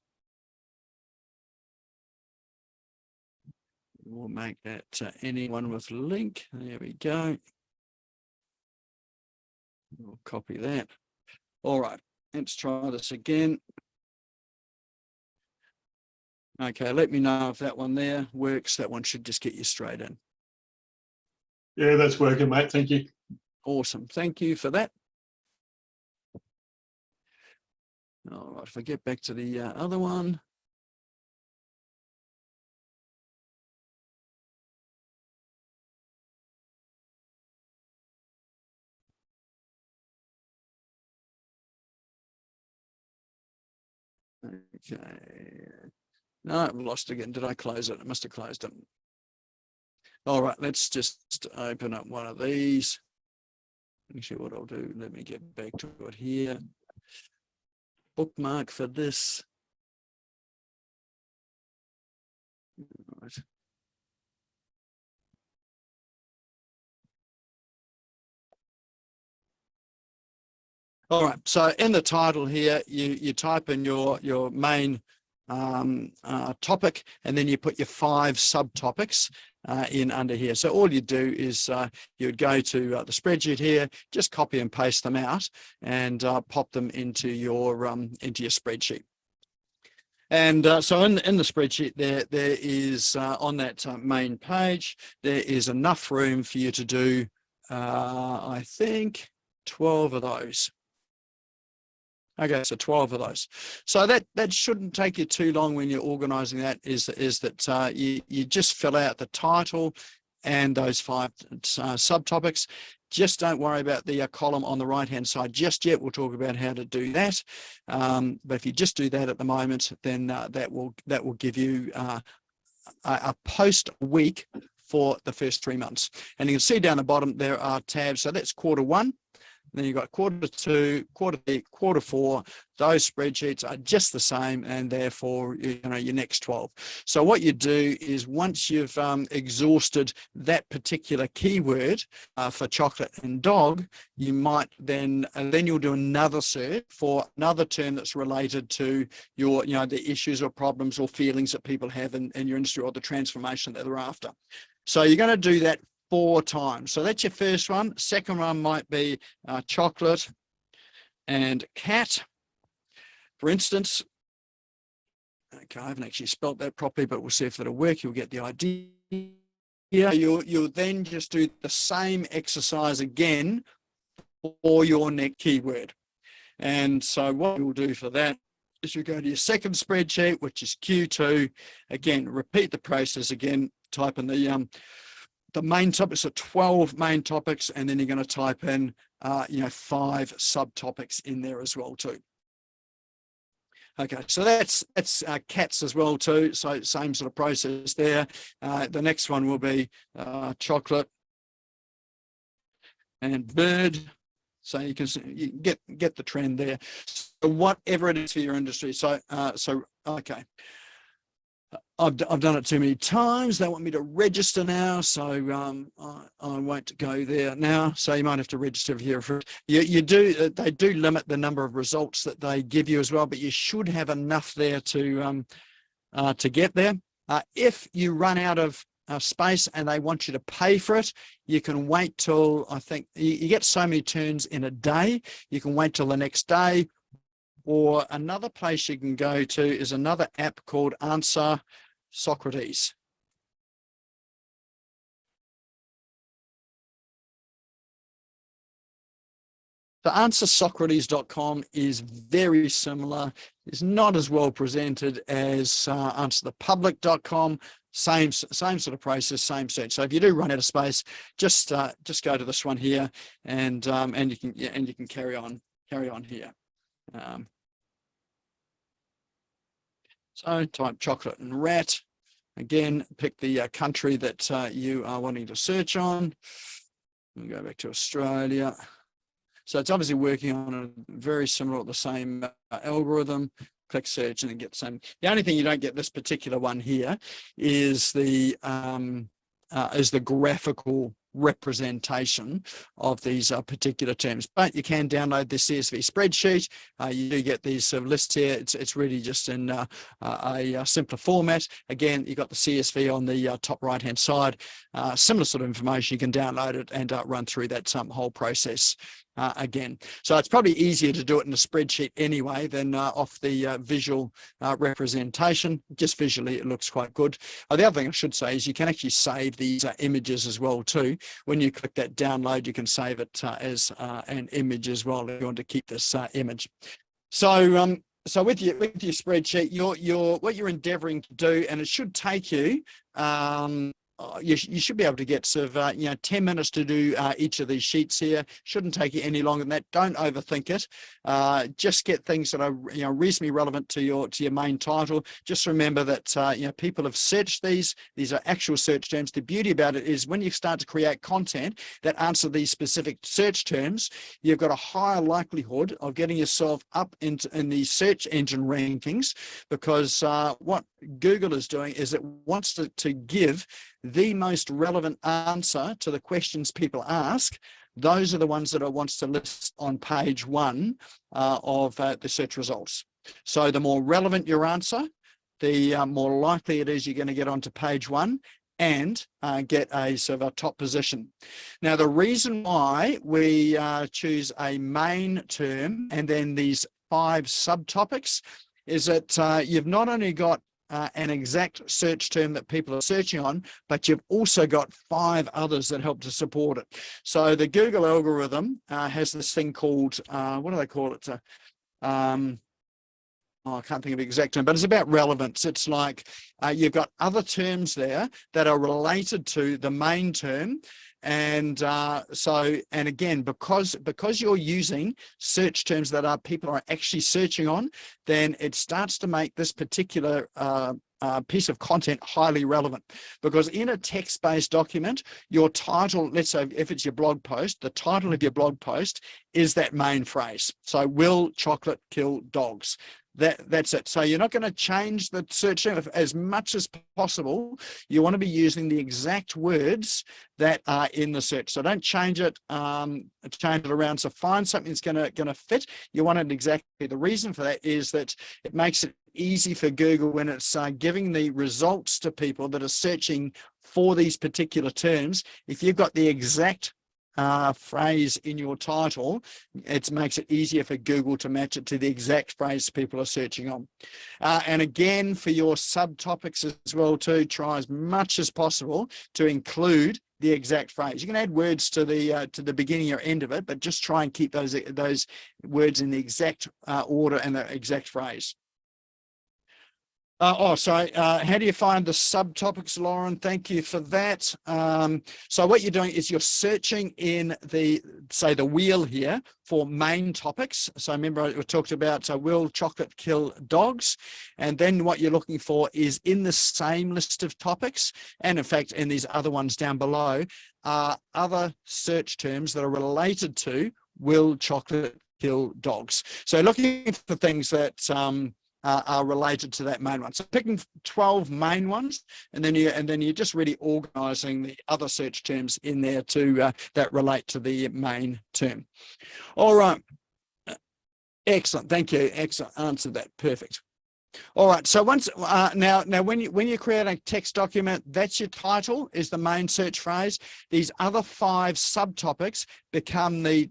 We'll make that anyone with a link. There we go. We'll copy that. All right, let's try this again. Okay, let me know if that one there works. That one should just get you straight in. Yeah, that's working, mate. Thank you. Awesome. Thank you for that. All right, if I get back to the other one. Okay. No, I've lost again. Did I close it? I must have closed it. All right, let's just open up one of these. Let me see what I'll do. Let me get back to it here. Bookmark for this. All right. All right, so in the title here, you type in your main topic, and then you put your 5 subtopics in under here. So all you do is you would go to the spreadsheet here, just copy and paste them out, and pop them into your spreadsheet. And so in the spreadsheet there is on that main page, there is enough room for you to do, I think, 12 of those. Okay, so 12 of those. So that shouldn't take you too long when you're organizing that, is that you just fill out the title and those 5 subtopics. Just don't worry about the column on the right-hand side just yet. We'll talk about how to do that. But if you just do that at the moment, then that will give you a post week for the first 3 months. And you can see down the bottom there are tabs. So that's Q1. Then you've got Q2, Q3, Q4. Those spreadsheets are just the same, and therefore, your next 12. So what you do is, once you've exhausted that particular keyword for chocolate and dog, you might then you'll do another search for another term that's related to your, the issues or problems or feelings that people have in your industry, or the transformation that they're after. So you're going to do that 4 times. So that's your first one. Second one might be chocolate and cat, for instance. Okay, I haven't actually spelt that properly, but we'll see if that'll work. You'll get the idea. You'll then just do the same exercise again for your next keyword. And so what you'll do for that is you go to your second spreadsheet, which is Q2. Again, repeat the process again. Type in the main topics are 12 main topics, and then you're going to type in, 5 subtopics in there as well too. Okay, so that's cats as well too. So same sort of process there. The next one will be chocolate and bird. So you can get the trend there. So whatever it is for your industry. So okay. I've done it too many times. They want me to register now, so I won't go there now. So you might have to register here. They do limit the number of results that they give you as well, but you should have enough there to get there. If you run out of space and they want you to pay for it, you can wait till, I think you get so many turns in a day, you can wait till the next day. Or another place you can go to is another app called Answer Socrates. So answersocrates.com is very similar. It's not as well presented as answerthepublic.com. Same sort of process, same search. So if you do run out of space, just go to this one here, and you can carry on here. So type chocolate and rat. Again, pick the country that you are wanting to search on. We'll go back to Australia. So it's obviously working on a very similar, the same algorithm. Click search and then get the same. The only thing you don't get this particular one here is the graphical representation of these particular terms, but you can download the CSV spreadsheet. You do get these sort of lists here. It's really just in a simpler format. Again, you've got the CSV on the top right hand side. Similar sort of information. You can download it and run through that whole process again. So it's probably easier to do it in a spreadsheet anyway than off the visual representation. Just visually it looks quite good. The other thing I should say is you can actually save these images as well too. When you click that download, you can save it as an image as well if you want to keep this image. So with your spreadsheet, what you're endeavoring to do, and it should take you you should be able to get sort of 10 minutes to do each of these sheets here. Shouldn't take you any longer than that. Don't overthink it. Just get things that are reasonably relevant to your main title. Just remember that people have searched these. These are actual search terms. The beauty about it is when you start to create content that answer these specific search terms, you've got a higher likelihood of getting yourself up in the search engine rankings, because what Google is doing is it wants to give the most relevant answer to the questions people ask. Those are the ones that it wants to list on page 1 of the search results. So the more relevant your answer, the more likely it is you're going to get onto page 1 and get a sort of a top position. Now, the reason why we choose a main term and then these 5 subtopics is that you've not only got an exact search term that people are searching on, but you've also got 5 others that help to support it. So the Google algorithm has this thing called, what do they call it? I can't think of the exact term, but it's about relevance. It's like you've got other terms there that are related to the main term. And and again, because you're using search terms that people are actually searching on, then it starts to make this particular piece of content highly relevant. Because in a text-based document, your title, let's say if it's your blog post, the title of your blog post is that main phrase. So, will chocolate kill dogs? That's it. So you're not going to change the search term as much as possible. You want to be using the exact words that are in the search. So don't change it around. So find something that's going to fit. You want it exactly. The reason for that is that it makes it easy for Google when it's giving the results to people that are searching for these particular terms. If you've got the exact phrase in your title, it makes it easier for Google to match it to the exact phrase people are searching on. And again, for your subtopics as well too, try as much as possible to include the exact phrase. You can add words to the beginning or end of it, but just try and keep those words in the exact order and the exact phrase. How do you find the subtopics, Lauren? Thank you for that. So what you're doing is you're searching in the wheel here for main topics. So remember we talked about will chocolate kill dogs? And then what you're looking for is in the same list of topics, and in fact in these other ones down below, are other search terms that are related to will chocolate kill dogs. So looking for things that are related to that main one. So picking 12 main ones, and then you're just really organizing the other search terms in there to that relate to the main term. All right. Excellent. Thank you. Excellent. Answered that. Perfect. All right. So once now when you create a text document, that's your title is the main search phrase. These other 5 subtopics become the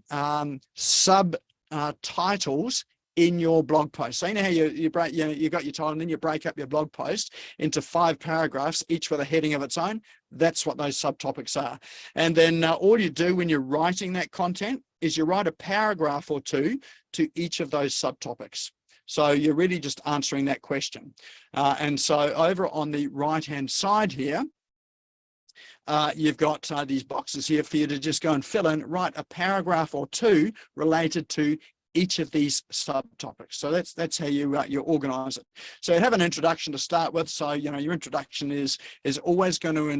titles in your blog post. So you know how you break, you got your title, and then you break up your blog post into 5 paragraphs, each with a heading of its own. That's what those subtopics are. And then all you do when you're writing that content is you write a paragraph or 2 to each of those subtopics. So you're really just answering that question. And so over on the right-hand side here, you've got these boxes here for you to just go and fill in, write a paragraph or 2 related to each of these subtopics. So that's how you organize it. So you have an introduction to start with. So your introduction is always going to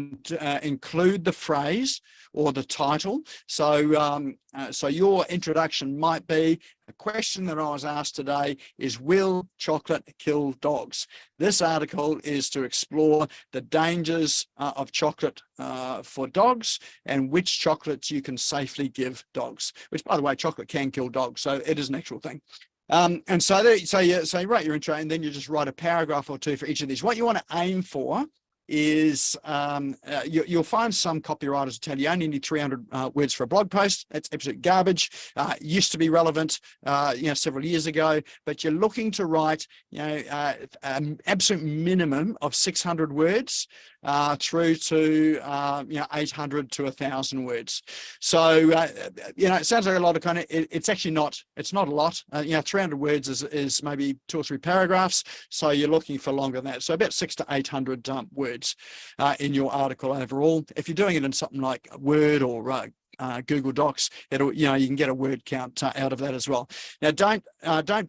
include the phrase or the title. So so your introduction might be, a question that I was asked today is, will chocolate kill dogs? This article is to explore the dangers of chocolate for dogs and which chocolates you can safely give dogs, which, by the way, chocolate can kill dogs. So it is an actual thing. And so you write your intro, and then you just write a paragraph or 2 for each of these. What you want to aim for is you'll find some copywriters tell you only need 300 words for a blog post. That's absolute garbage. Used to be relevant several years ago, but you're looking to write an absolute minimum of 600 words through to 800 to 1,000 words. So it sounds like a lot of content. It's actually not. It's not a lot. 300 words is maybe 2 or 3 paragraphs. So you're looking for longer than that. So about 600 to 800 words in your article overall. If you're doing it in something like Word or Google Docs, it'll you can get a word count out of that as well. Now don't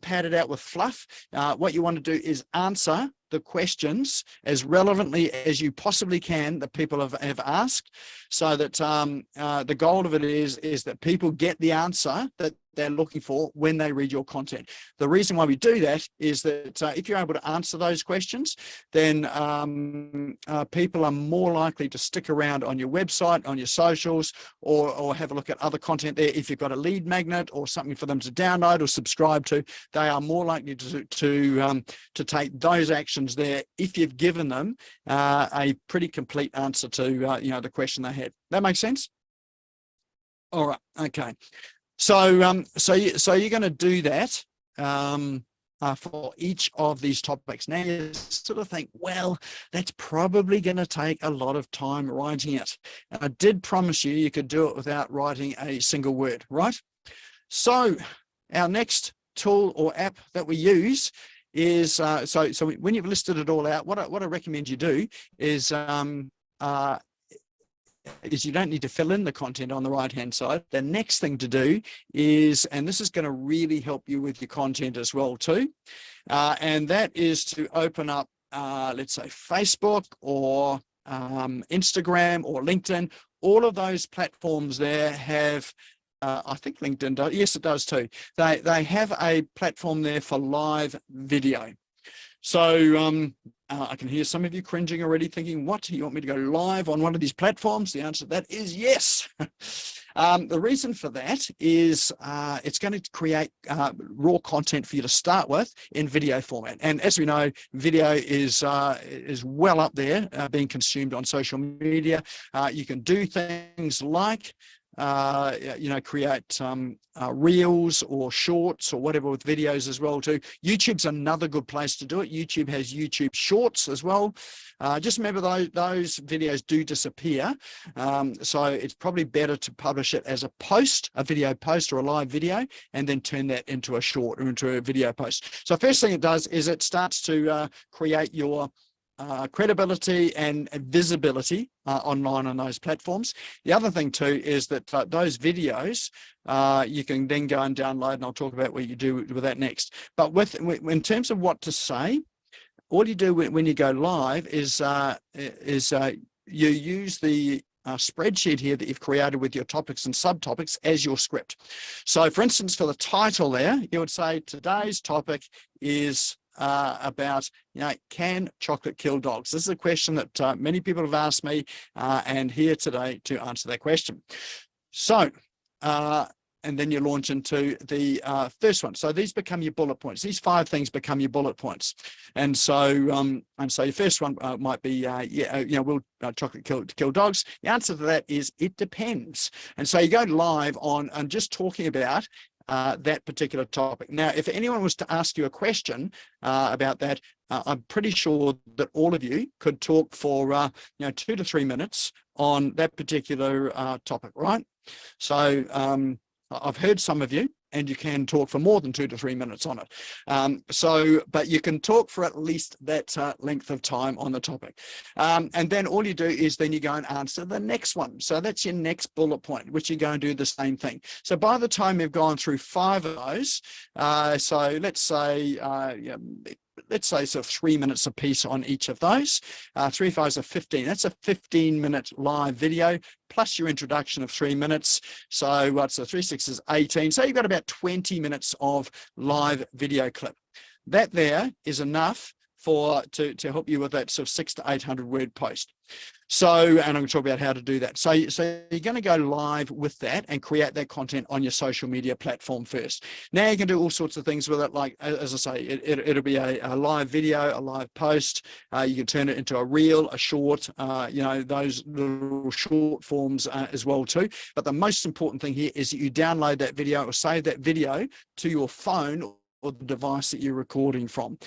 pad it out with fluff. What you want to do is answer the questions as relevantly as you possibly can that people have asked, so that the goal of it is that people get the answer that they're looking for when they read your content. The reason why we do that is that if you're able to answer those questions, then people are more likely to stick around on your website, on your socials, or have a look at other content there. If you've got a lead magnet or something for them to download or subscribe to, they are more likely to take those actions there if you've given them a pretty complete answer to the question they had. That makes sense? All right. Okay. So you're going to do that for each of these topics. Now you sort of think, well, that's probably going to take a lot of time writing it. And I did promise you could do it without writing a single word, right? So our next tool or app that we use is so when you've listed it all out, what I recommend you do is you don't need to fill in the content on the right hand side. The next thing to do is, and this is going to really help you with your content as well too, and that is to open up let's say Facebook or Instagram or LinkedIn. All of those platforms there have I think LinkedIn does. Yes, it does too. They have a platform there for live video. So I can hear some of you cringing already, thinking, what, you want me to go live on one of these platforms? The answer to that is yes. The reason for that is it's going to create raw content for you to start with in video format. And as we know, video is well up there being consumed on social media. You can do things like create reels or shorts or whatever with videos as well too. YouTube's another good place to do it. YouTube has YouTube Shorts as well. Just remember those videos do disappear. So it's probably better to publish it as a post, a video post or a live video, and then turn that into a short or into a video post. So first thing it does is it starts to create your credibility and visibility online on those platforms. The other thing too is that those videos you can then go and download, and I'll talk about what you do with that next. But in terms of what to say, all you do when you go live is you use the spreadsheet here that you've created with your topics and subtopics as your script. So for instance, for the title there, you would say today's topic is about, can chocolate kill dogs? This is a question that many people have asked me and here today to answer that question. So then you launch into the first one. So these become your bullet points. These 5 things become your bullet points. And so your first one might be, will chocolate kill dogs? The answer to that is it depends. And so you go live on and just talking about that particular topic. Now, if anyone was to ask you a question about that, I'm pretty sure that all of you could talk for 2 to 3 minutes on that particular topic, right? So I've heard some of you, and you can talk for more than 2 to 3 minutes on it. But you can talk for at least that length of time on the topic. And then all you do is then you go and answer the next one. So that's your next bullet point, which you go and do the same thing. So by the time you've gone through 5 of those, so let's say sort of 3 minutes a piece on each of those. 3 5s are 15. That's a 15-minute live video plus your introduction of 3 minutes. So what's the 3 6 is 18. So you've got about 20 minutes of live video clip. That there is enough to help you with that sort of 600 to 800 word post. So, and I'm going to talk about how to do that. So you're going to go live with that and create that content on your social media platform first. Now you can do all sorts of things with it. Like, as I say, it'll be a live video, a live post. You can turn it into a reel, a short, those little short forms as well too. But the most important thing here is that you download that video or save that video to your phone or the device that you're recording from.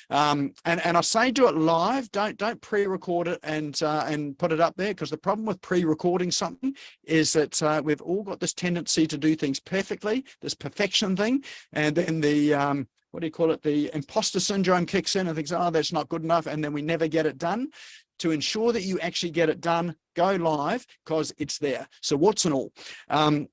And I say do it live, don't pre-record it and put it up there, because the problem with pre-recording something is that we've all got this tendency to do things perfectly, this perfection thing, and then the what do you call it, the imposter syndrome kicks in and thinks, oh, that's not good enough, and then we never get it done. To ensure that you actually get it done, go live, because it's there. So what's and all. I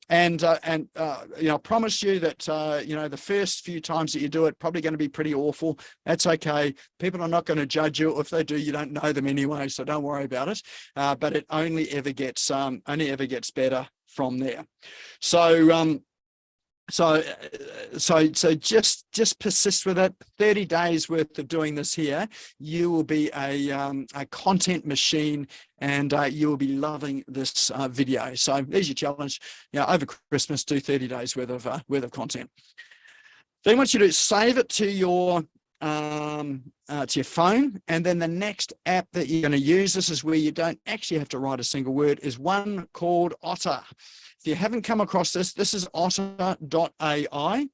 promise you that the first few times that you do it, probably going to be pretty awful. That's okay. People are not going to judge you. If they do, you don't know them anyway, so don't worry about it. But it only ever gets better from there. So just persist with it. 30 days worth of doing this here, you will be a content machine, and you will be loving this video. So there's your challenge. Over Christmas, do 30 days worth of content. Then once you do, save it to your phone, and then the next app that you're going to use, this is where you don't actually have to write a single word, is one called Otter. If you haven't come across this is otter.ai.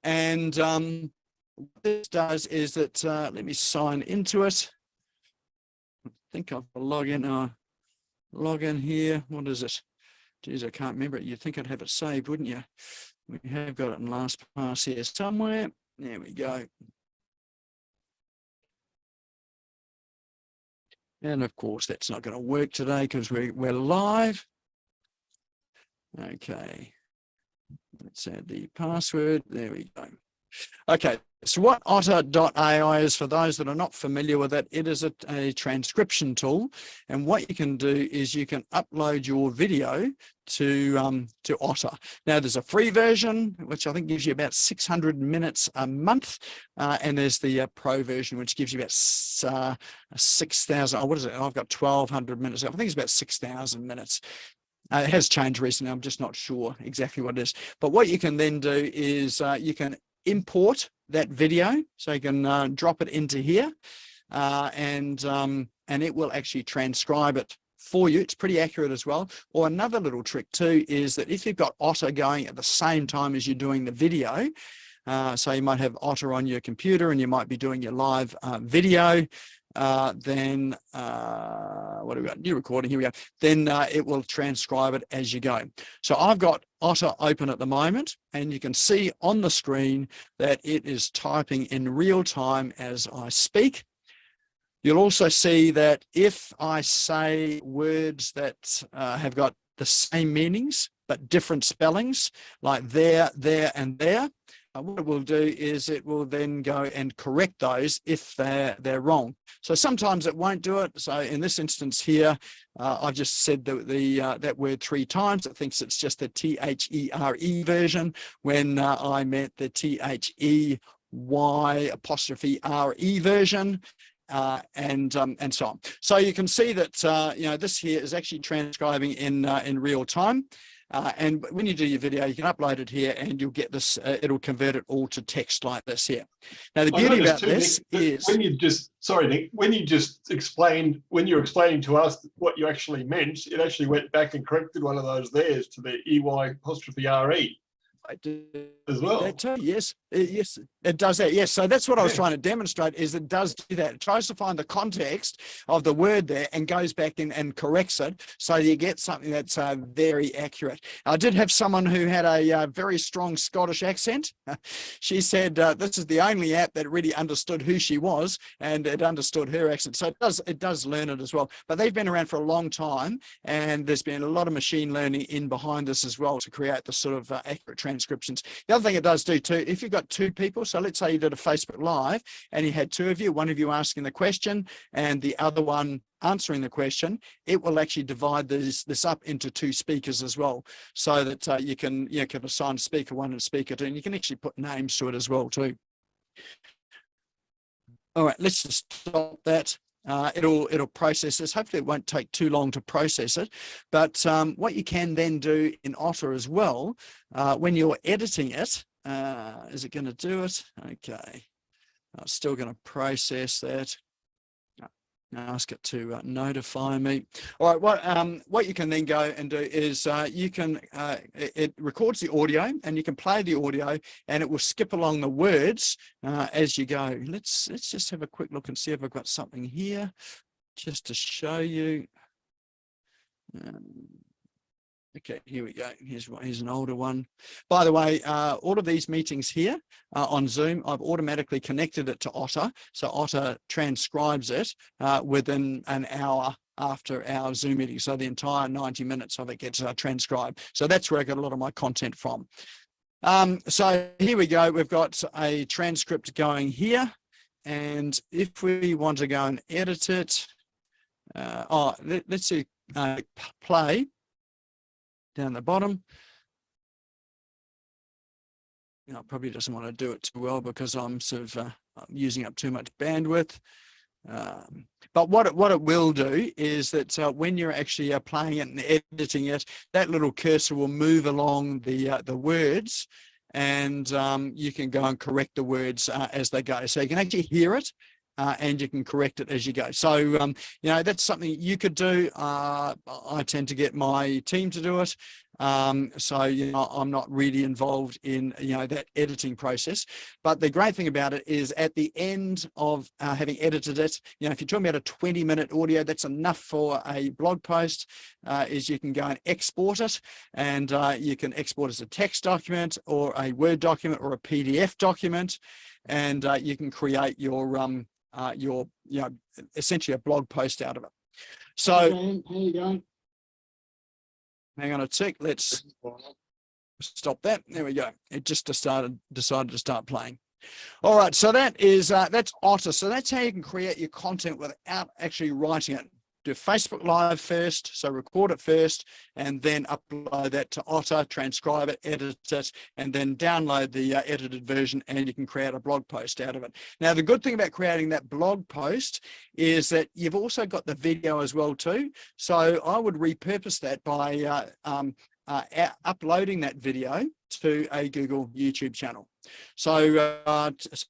And what this does is that, let me sign into it. I think I've got to log in here. What is it? Geez, I can't remember it. You'd think I'd have it saved, wouldn't you? We have got it in LastPass here somewhere. There we go. And of course, that's not going to work today because we're live. Okay. Let's add the password. There we go. Okay. So what otter.ai is, for those that are not familiar with it, it is a transcription tool. And what you can do is you can upload your video to Otter. Now there's a free version, which I think gives you about 600 minutes a month. And there's the pro version, which gives you about 6,000. What is it? I've got 1,200 minutes. I think it's about 6,000 minutes. It has changed recently. I'm just not sure exactly what it is. But what you can then do is you can import that video, so you can drop it into here, and it will actually transcribe it for you. It's pretty accurate as well. Or another little trick too is that if you've got Otter going at the same time as you're doing the video, so you might have Otter on your computer and you might be doing your live video, then what do we got? New recording, here we go. Then it will transcribe it as you go. So I've got Otter open at the moment, and you can see on the screen that it is typing in real time as I speak. You'll also see that if I say words that have got the same meanings but different spellings, like there, and there, what it will do is it will then go and correct those if they're wrong. So sometimes it won't do it. So in this instance here, I've just said that word 3 times. It thinks it's just the THERE version when I meant the THEY''RE version. And so on. So you can see that this here is actually transcribing in real time. And when you do your video, you can upload it here and you'll get this, it'll convert it all to text like this here. Now, the beauty about this is... When you just, sorry, Nick, when you just explained, when you were explaining to us what you actually meant, it actually went back and corrected one of those theirs to the EY''RE. I do as well. that too, yes. Yes, it does that. Yes. So that's what I was trying to demonstrate, is it does do that. It tries to find the context of the word there and goes back in and corrects it, so you get something that's very accurate. I did have someone who had a very strong Scottish accent. She said this is the only app that really understood who she was, and it understood her accent. So it does learn it as well. But they've been around for a long time, and there's been a lot of machine learning in behind this as well to create the sort of accurate transcriptions. The other thing it does do too, if you've got two people, so let's say you did a Facebook Live and you had two of you, one of you asking the question and the other one answering the question, it will actually divide this up into two speakers as well, so that you can assign speaker one and speaker two, and you can actually put names to it as well too. All right, let's just stop that. It'll process this. Hopefully it won't take too long to process it. But what you can then do in Otter as well, when you're editing it, is it going to do it? Okay. I'm still going to process that. Ask it to notify me. All right, what you can then go and do is you can, it records the audio and you can play the audio and it will skip along the words as you go. Let's just have a quick look and see if I've got something here just to show you. Okay, here we go. Here's an older one. By the way, all of these meetings here on Zoom, I've automatically connected it to Otter. So Otter transcribes it within an hour after our Zoom meeting. So the entire 90 minutes of it gets transcribed. So that's where I get a lot of my content from. So here we go. We've got a transcript going here. And if we want to go and edit it, let's see, play. Down the bottom. Now, it probably doesn't want to do it too well because I'm sort of using up too much bandwidth. But what it will do is that when you're actually playing it and editing it, that little cursor will move along the words, and you can go and correct the words as they go. So you can actually hear it. And you can correct it as you go. So, that's something you could do. I tend to get my team to do it. So, I'm not really involved in, that editing process. But the great thing about it is at the end of having edited it, if you're talking about a 20-minute audio, that's enough for a blog post, is you can go and export it. And you can export as a text document or a Word document or a PDF document. And you can create your essentially a blog post out of it. So how you going? Hang on a tick. Let's stop that. There we go. It just decided to start playing. All right. So that's Otter. So that's how you can create your content without actually writing it. Do Facebook Live first, so record it first, and then upload that to Otter, transcribe it, edit it, and then download the edited version, and you can create a blog post out of it. Now, the good thing about creating that blog post is that you've also got the video as well too. So I would repurpose that by uploading that video to a Google YouTube channel. So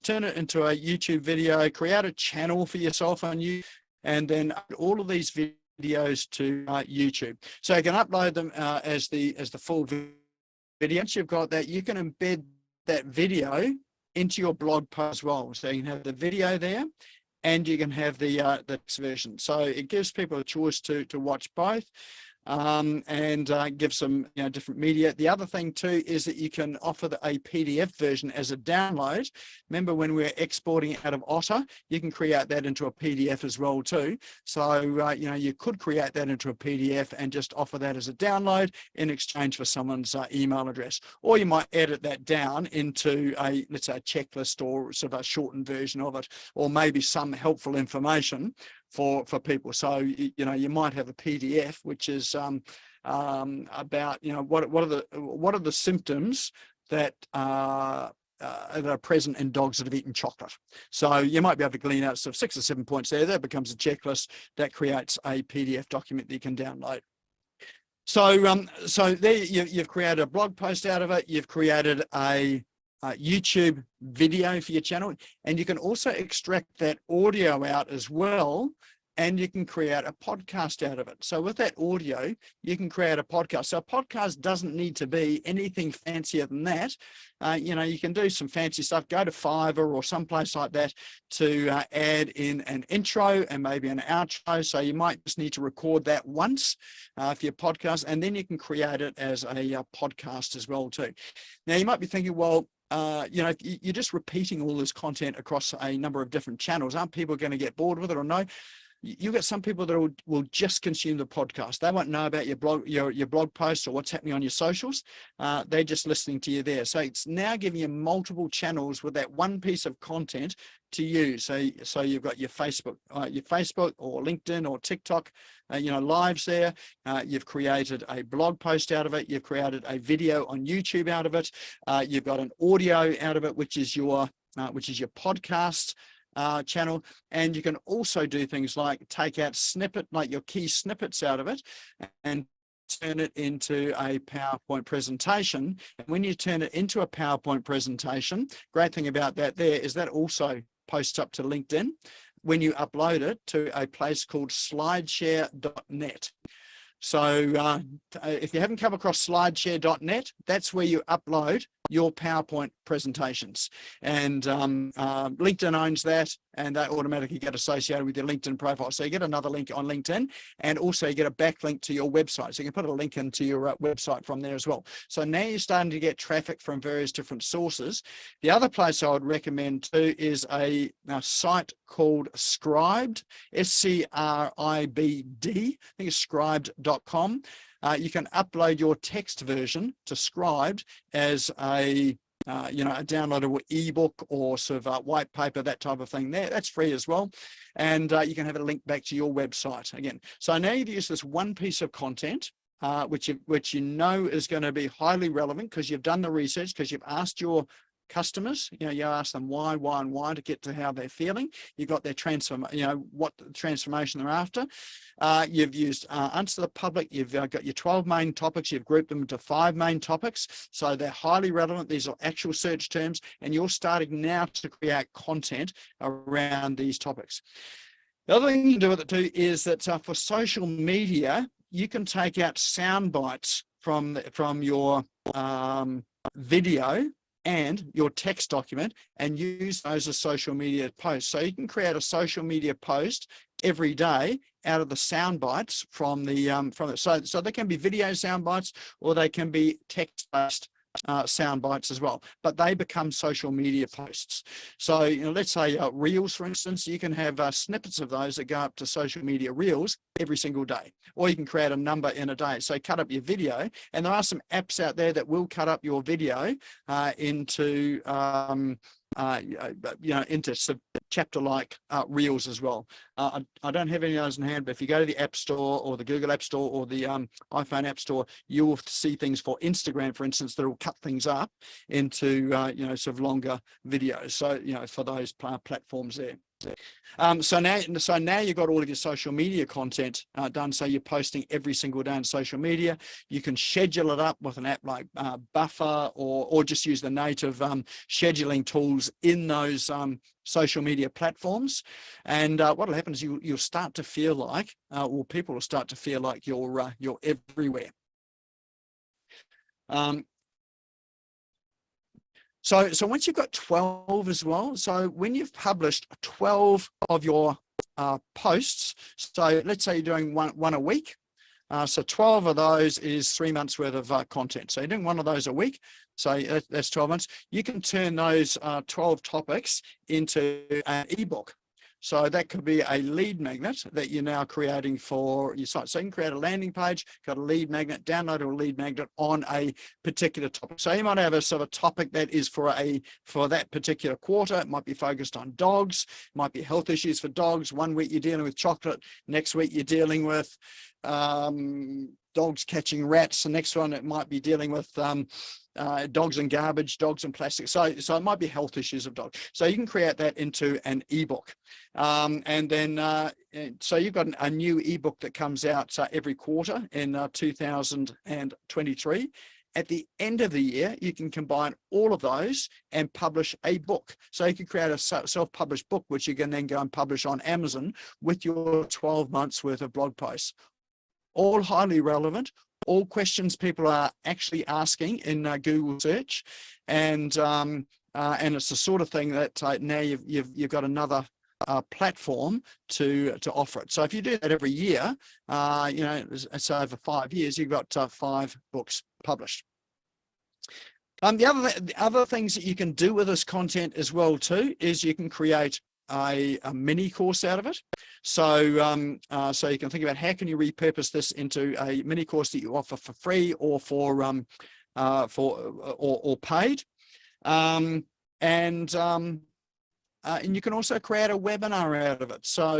turn it into a YouTube video, create a channel for yourself on YouTube, and then all of these videos to YouTube. So you can upload them as the full video. Once you've got that, you can embed that video into your blog post as well. So you can have the video there, and you can have the text version. So it gives people a choice to watch both. And give some different media. The other thing too is that you can offer a PDF version as a download. Remember when we're exporting out of Otter, you can create that into a PDF as well too. So you could create that into a PDF and just offer that as a download in exchange for someone's email address. Or you might edit that down into let's say a checklist or sort of a shortened version of it, or maybe some helpful information for people. So you might have a PDF which is about what are the symptoms that are present in dogs that have eaten chocolate. So you might be able to glean out sort of 6 or 7 points there. That becomes a checklist that creates a PDF document that you can download. So there you've created a blog post out of it. You've created a YouTube video for your channel, and you can also extract that audio out as well, and you can create a podcast out of it. So with that audio, you can create a podcast. So a podcast doesn't need to be anything fancier than that. You can do some fancy stuff. Go to Fiverr or someplace like that to add in an intro and maybe an outro. So you might just need to record that once for your podcast, and then you can create it as a podcast as well too. Now you might be thinking, well, you're just repeating all this content across a number of different channels. Aren't people going to get bored with it? Or no? You've got some people that will just consume the podcast. They won't know about your blog posts or what's happening on your socials. They're just listening to you there. So it's now giving you multiple channels with that one piece of content to use. So you've got your Facebook or LinkedIn or TikTok, lives there. You've created a blog post out of it. You've created a video on YouTube out of it. You've got an audio out of it, which is your podcast channel. And you can also do things like take out your key snippets out of it and turn it into a PowerPoint presentation. And when you turn it into a PowerPoint presentation, great thing about that there is that also posts up to LinkedIn when you upload it to a place called slideshare.net. So if you haven't come across slideshare.net, that's where you upload your PowerPoint presentations. And LinkedIn owns that, and they automatically get associated with your LinkedIn profile. So you get another link on LinkedIn, and also you get a backlink to your website. So you can put a link into your website from there as well. So now you're starting to get traffic from various different sources. The other place I would recommend too is a site called Scribd, SCRIBD. I think it's scribd.com. You can upload your text version to Scribd as a downloadable ebook or sort of white paper, that type of thing there. That's free as well. And you can have a link back to your website again. So now you've used this one piece of content, which you know is going to be highly relevant because you've done the research, because you've asked your customers, you ask them why to get to how they're feeling. You've got their what transformation they're after. You've used answer the public. You've got your 12 main topics. You've grouped them into 5 main topics. So they're highly relevant. These are actual search terms, and you're starting now to create content around these topics. The other thing you can do with it too is that for social media, you can take out sound bites from your video and your text document and use those as social media posts. So you can create a social media post every day out of the sound bites from it. So they can be video sound bites, or they can be text-based sound bites as well, but they become social media posts. So let's say reels, for instance, you can have snippets of those that go up to social media reels every single day, or you can create a number in a day. So cut up your video, and there are some apps out there that will cut up your video into into some chapter-like reels as well. I don't have any of those in hand, but if you go to the App Store or the Google App Store or the iPhone App Store, you will see things for Instagram, for instance, that will cut things up into sort of longer videos. So for those platforms there. So now you've got all of your social media content done. So you're posting every single day on social media. You can schedule it up with an app like Buffer, or just use the native scheduling tools in those social media platforms. And what will happen is you'll start to feel like, or people will start to feel like you're everywhere. So once you've got 12 as well, so when you've published 12 of your posts, so let's say you're doing one a week, so 12 of those is 3 months worth of content. So you're doing one of those a week, so that's 12 months. You can turn those 12 topics into an ebook. So that could be a lead magnet that you're now creating for your site. So you can create a landing page, got a lead magnet, download a lead magnet on a particular topic. So you might have a sort of topic that is for that particular quarter. It might be focused on dogs, it might be health issues for dogs. One week you're dealing with chocolate, next week you're dealing with dogs catching rats. The next one, it might be dealing with dogs and garbage, dogs and plastic. So it might be health issues of dogs. So you can create that into an ebook. And then, so you've got a new ebook that comes out every quarter in 2023. At the end of the year, you can combine all of those and publish a book. So you can create a self-published book, which you can then go and publish on Amazon with your 12 months worth of blog posts. All highly relevant, all questions people are actually asking in Google search. And it's the sort of thing that now you've got another platform to offer it. So if you do that every year, so over 5 years, you've got 5 books published. The other things that you can do with this content as well too is you can create a mini course out of it. So so you can think about how can you repurpose this into a mini course that you offer for free or or paid. And you can also create a webinar out of it. So,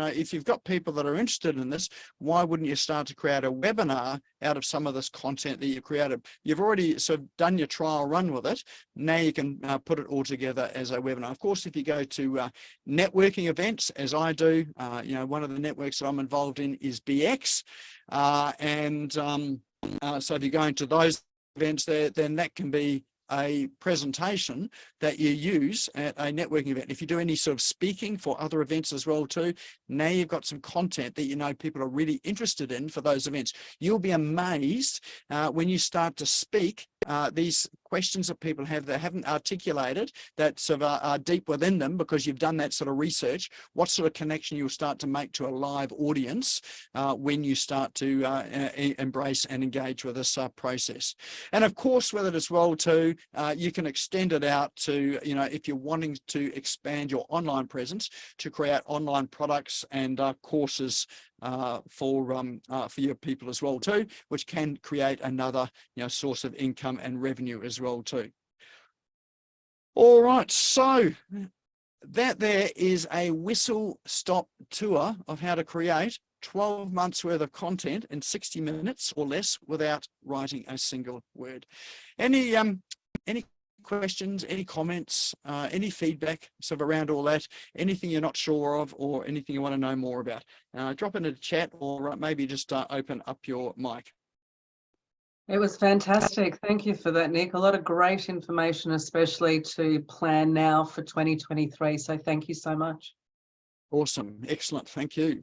if you've got people that are interested in this, why wouldn't you start to create a webinar out of some of this content that you've created? You've already sort of done your trial run with it. Now you can put it all together as a webinar. Of course, if you go to networking events, as I do, one of the networks that I'm involved in is BX. So if you're going to those events there, then that can be a presentation that you use at a networking event. If you do any sort of speaking for other events as well too, now you've got some content that people are really interested in for those events. You'll be amazed when you start to speak these questions that people have that haven't articulated, that sort of are deep within them because you've done that sort of research, what sort of connection you'll start to make to a live audience when you start to embrace and engage with this process. And of course with it as well too, you can extend it out to, if you're wanting to expand your online presence, to create online products and courses for your people as well too, which can create another source of income and revenue as well too. All right, so that there is a whistle-stop tour of how to create 12 months worth of content in 60 minutes or less without writing a single word. Any questions, any comments, any feedback sort of around all that, anything you're not sure of or anything you want to know more about? Drop into the chat or maybe just open up your mic. It was fantastic. Thank you for that, Nick. A lot of great information, especially to plan now for 2023. So thank you so much. Awesome. Excellent. Thank you.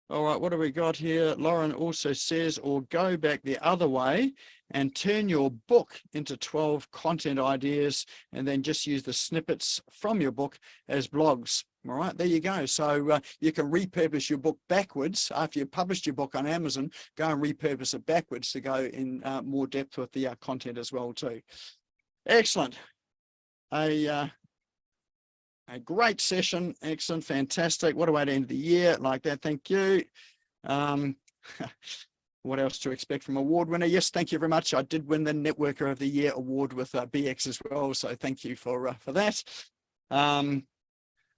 All right, what do we got here? Lauren also says, or go back the other way and turn your book into 12 content ideas and then just use the snippets from your book as blogs. All right, there you go. So you can repurpose your book backwards. After you've published your book on Amazon, go and repurpose it backwards to go in more depth with the content as well too. Excellent. A great session. Excellent. Fantastic. What a way to end the year like that. Thank you. What else to expect from award winner? Yes, thank you very much. I did win the Networker of the Year award with BX as well. So thank you for that.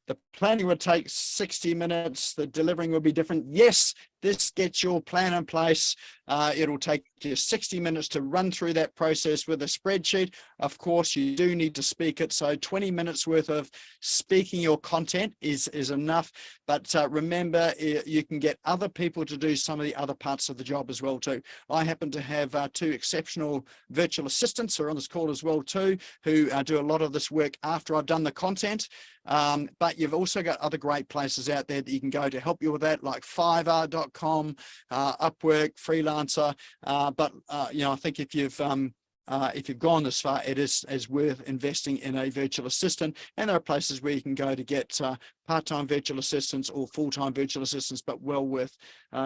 The planning would take 60 minutes. The delivering will be different. Yes, this gets your plan in place. It'll take you 60 minutes to run through that process with a spreadsheet. Of course, you do need to speak it. So 20 minutes worth of speaking your content is enough. But remember, you can get other people to do some of the other parts of the job as well too. I happen to have 2 exceptional virtual assistants who are on this call as well too, who do a lot of this work after I've done the content. But you've also got other great places out there that you can go to help you with that, like Fiverr.com, Upwork, Freelancer. But I think if you've gone this far, it is worth investing in a virtual assistant. And there are places where you can go to get part-time virtual assistants or full-time virtual assistants, but well worth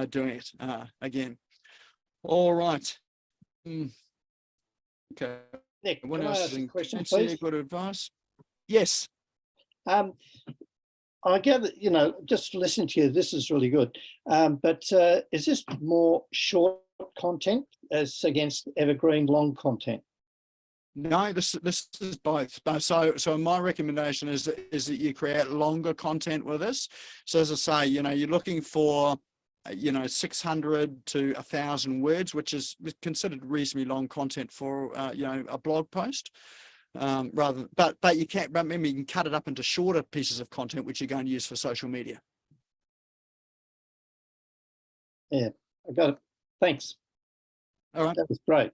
doing it again. All right. Okay. Nick, What can I else ask is a in question, Nancy, please? good advice? Yes. I gather, just listening to you, this is really good. But is this more short content as against evergreen long content? No, this is both. So my recommendation is that you create longer content with this. So as I say, you're looking for 600 to 1,000 words, which is considered reasonably long content for a blog post. But you can't. Remember, you can cut it up into shorter pieces of content, which you're going to use for social media. Yeah, I got it. Thanks. All right. That was great.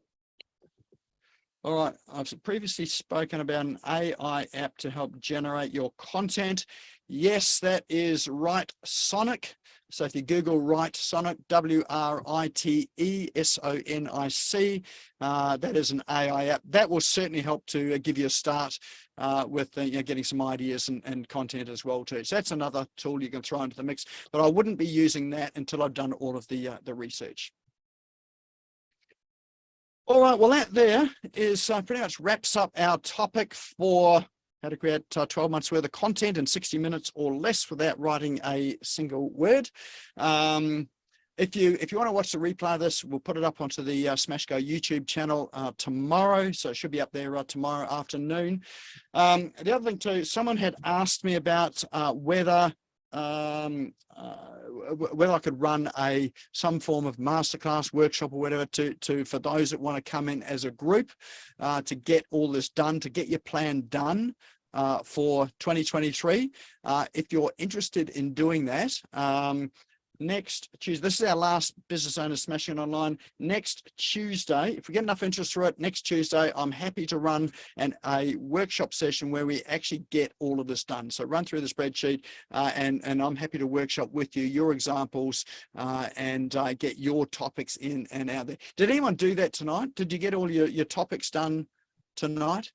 All right. I've previously spoken about an AI app to help generate your content. Yes, that is Write Sonic. So if you Google Write Sonic, WRITESONIC, that is an AI app. That will certainly help to give you a start with getting some ideas and content as well too. So that's another tool you can throw into the mix. But I wouldn't be using that until I've done all of the research. All right, well, that there is pretty much wraps up our topic for how to create 12 months worth of content in 60 minutes or less without writing a single word. If you want to watch the replay of this, we'll put it up onto the SmashGo YouTube channel tomorrow. So it should be up there tomorrow afternoon. The other thing too, someone had asked me about whether I could run some form of masterclass, workshop, or whatever for those that want to come in as a group to get all this done, to get your plan done for 2023. If you're interested in doing that, next Tuesday, this is our last Business Owners Smashing It Online. Next Tuesday, if we get enough interest for it, next Tuesday, I'm happy to run a workshop session where we actually get all of this done. So run through the spreadsheet and I'm happy to workshop with you your examples and get your topics in and out there. Did anyone do that tonight? Did you get all your topics done tonight?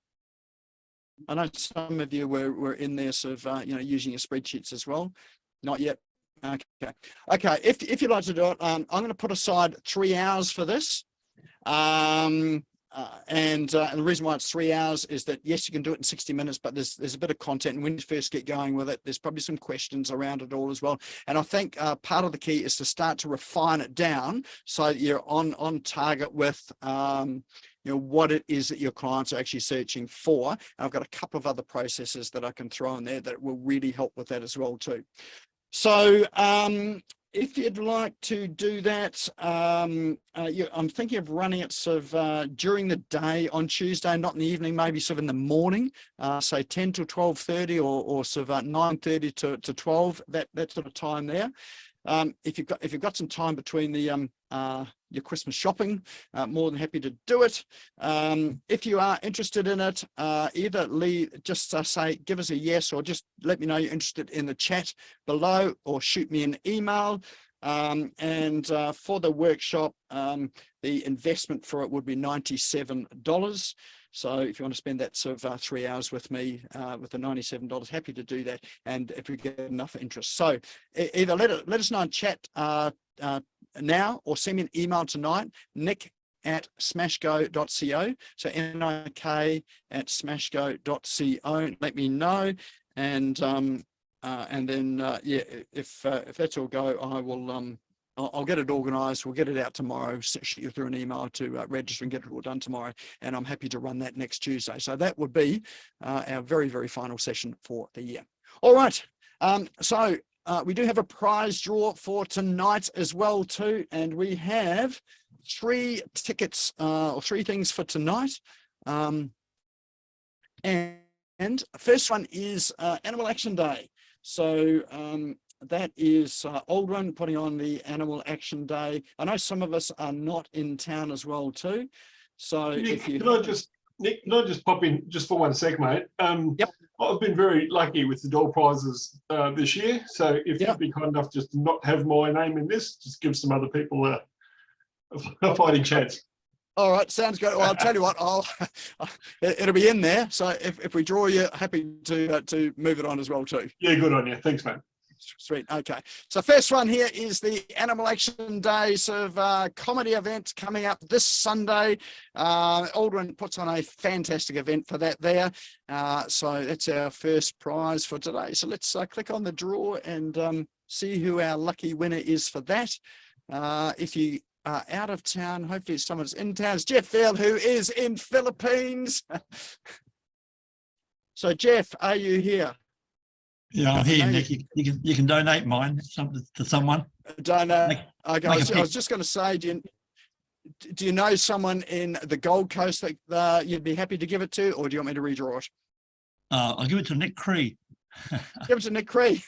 I know some of you were in there sort of, using your spreadsheets as well. Not yet. Okay. If you'd like to do it, I'm going to put aside 3 hours for this. And the reason why it's 3 hours is that, yes, you can do it in 60 minutes, but there's a bit of content. And when you first get going with it, there's probably some questions around it all as well. And I think part of the key is to start to refine it down so that you're on target with what it is that your clients are actually searching for. And I've got a couple of other processes that I can throw in there that will really help with that as well too. So if you'd like to do that, I'm thinking of running it sort of during the day on Tuesday, not in the evening, maybe sort of in the morning, say 10 to 12:30 or sort of 9:30 to 12, that sort of time there. If you've got some time between your Christmas shopping, more than happy to do it. If you are interested in it, either just say give us a yes, or just let me know you're interested in the chat below, or shoot me an email. And for the workshop, the investment for it would be $97. So if you want to spend that sort of 3 hours with me with the $97, happy to do that. And if we get enough interest, so either let us know in chat now, or send me an email tonight, nick@smashgo.co. So NIK@smashgo.co. Let me know, and then if that's all go, I will. I'll get it organised. We'll get it out tomorrow. Shoot you through an email to register and get it all done tomorrow. And I'm happy to run that next Tuesday. So that would be our very, very final session for the year. All right. So we do have a prize draw for tonight as well too. And we have 3 tickets or 3 things for tonight. And first one is Animal Action Day. So that is Aldrin putting on the Animal Action Day. I know some of us are not in town as well too. So Nick, if you Nick, can I just pop in just for 1 sec, mate? Yep. I've been very lucky with the door prizes this year. So if you'd be kind enough just to not have my name in this, just give some other people a fighting chance. All right, sounds good. Well, I'll tell you what, it'll be in there. So if we draw you, happy to move it on as well too. Yeah, good on you. Thanks, mate. Sweet. Okay. So first one here is the Animal Action Day sort of comedy event coming up this Sunday. Aldrin puts on a fantastic event for that there. So that's our first prize for today. So let's click on the draw and see who our lucky winner is for that. If you are out of town, hopefully someone's in town. It's Jeff Vail, who is in Philippines. So Jeff, are you here? Yeah, I'm here, Nick. You can donate mine to someone. Don't know. Make- Okay, make a I was just going to say, do you know someone in the Gold Coast that you'd be happy to give it to, or do you want me to redraw it? I'll give it to Nik Cree. Give it to Nik Cree.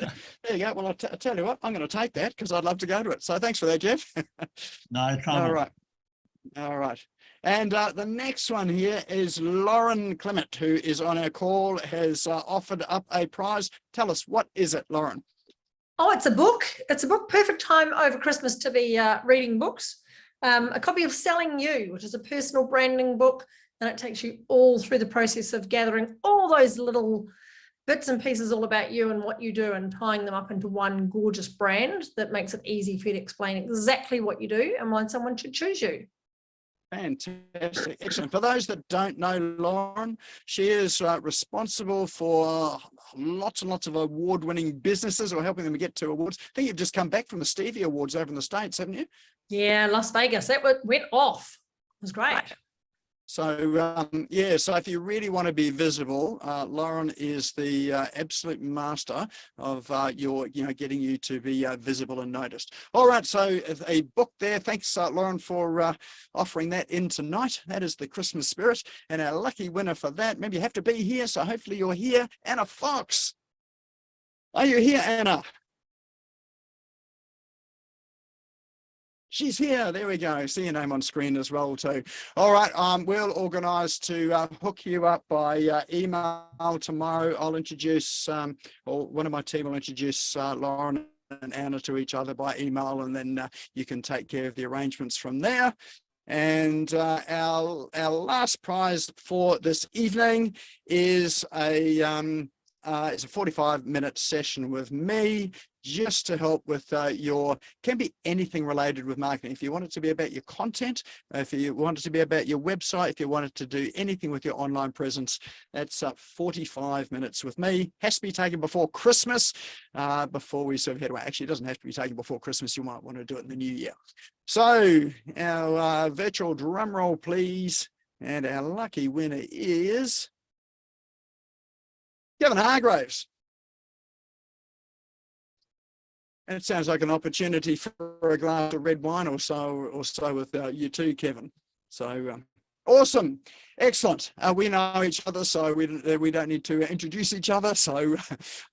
There you go. Well, I tell you what, I'm going to take that because I'd love to go to it. So thanks for that, Jeff. No trouble. All right. All right. And the next one here is Lauren Clement, who is on our call, has offered up a prize. Tell us, what is it, Lauren? Oh, it's a book. It's a book. Perfect time over Christmas to be reading books. A copy of Selling You, which is a personal branding book, and it takes you all through the process of gathering all those little bits and pieces all about you and what you do and tying them up into one gorgeous brand that makes it easy for you to explain exactly what you do and why someone should choose you. Fantastic. Excellent. For those that don't know Lauren, she is responsible for lots and lots of award-winning businesses or helping them get to awards. I think you've just come back from the Stevie Awards over in the States, haven't you? Yeah, Las Vegas. That went off. It was great. So, yeah, so if you really want to be visible, Lauren is the absolute master of getting you to be visible and noticed. All right, so a book there. Thanks, Lauren, for offering that in tonight. That is the Christmas spirit. And our lucky winner for that, maybe you have to be here, so hopefully you're here. Anna Fox. Are you here, Anna? She's here. There we go. See your name on screen as well too. All right. We'll organise to hook you up by email tomorrow. I'll introduce, or one of my team will introduce Lauren and Anna to each other by email, and then you can take care of the arrangements from there. And our last prize for this evening is it's a 45-minute session with me, just to help with can be anything related with marketing. If you want it to be about your content, if you want it to be about your website, if you want it to do anything with your online presence, that's 45 minutes with me. Has to be taken before Christmas, before we sort of head away. Actually, it doesn't have to be taken before Christmas. You might want to do it in the new year. So our virtual drum roll, please. And our lucky winner is Kevin Hargraves. And it sounds like an opportunity for a glass of red wine or so with you too, Kevin. So awesome, excellent. We know each other, so we don't need to introduce each other. So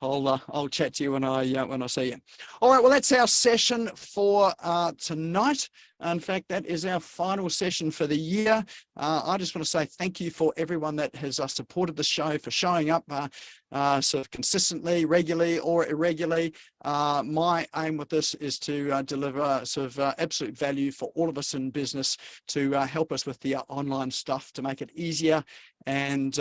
I'll chat to you when I see you. All right, well, that's our session for tonight. In fact, that is our final session for the year. I just want to say thank you for everyone that has supported the show, for showing up sort of consistently, regularly or irregularly. My aim with this is to deliver sort of absolute value for all of us in business, to help us with the online stuff, to make it easier and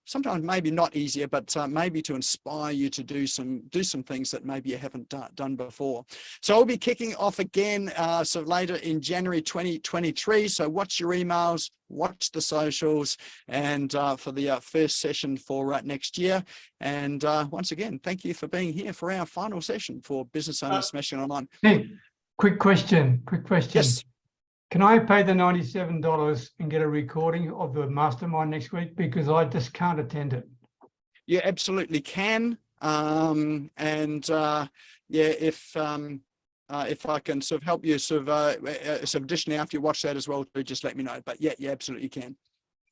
sometimes maybe not easier, but maybe to inspire you to do some things that maybe you haven't done before. So we'll be kicking off again so later in January 2023. So watch your emails, watch the socials, and for the first session for next year. And once again, thank you for being here for our final session for Business Owners Smashing Online. Hey, quick question. Yes. Can I pay the $97 and get a recording of the mastermind next week? Because I just can't attend it. You absolutely can. Yeah, if I can sort of help you sort of additionally after you watch that as well, just let me know. But yeah, you absolutely can.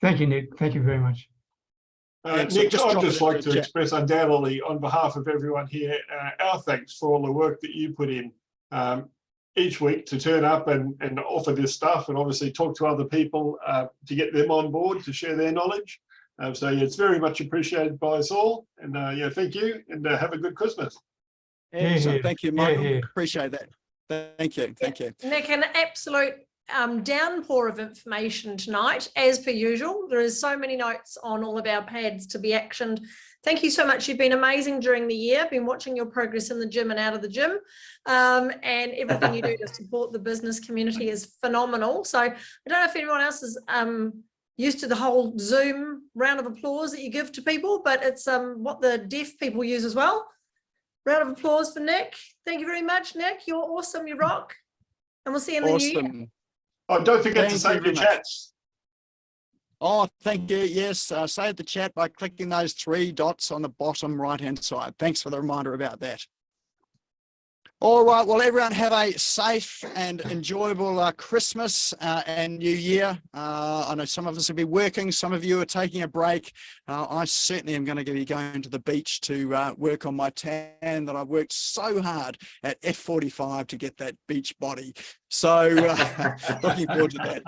Thank you, Nick. Thank you very much. Nick, I'd just like to express undoubtedly on behalf of everyone here, our thanks for all the work that you put in each week to turn up and offer this stuff, and obviously talk to other people to get them on board to share their knowledge. So yeah, it's very much appreciated by us all. And yeah, thank you, and have a good Christmas. Excellent. Thank you, Michael. Yeah. Appreciate that. Thank you. Thank you. Nick, an absolute downpour of information tonight, as per usual. There is so many notes on all of our pads to be actioned. Thank you so much. You've been amazing during the year. Been watching your progress in the gym and out of the gym, and everything you do to support the business community is phenomenal. So I don't know if anyone else is used to the whole Zoom round of applause that you give to people, but it's what the deaf people use as well. Round of applause for Nick. Thank you very much, Nick. You're awesome. You rock. And we'll see you in the new year. Oh, don't forget to save your chats. Oh, thank you. Yes, save the chat by clicking those 3 dots on the bottom right-hand side. Thanks for the reminder about that. All right. Well, everyone have a safe and enjoyable Christmas and New Year. I know some of us will be working. Some of you are taking a break. I certainly am going to be going to the beach to work on my tan that I've worked so hard at F45 to get that beach body. So looking forward to that.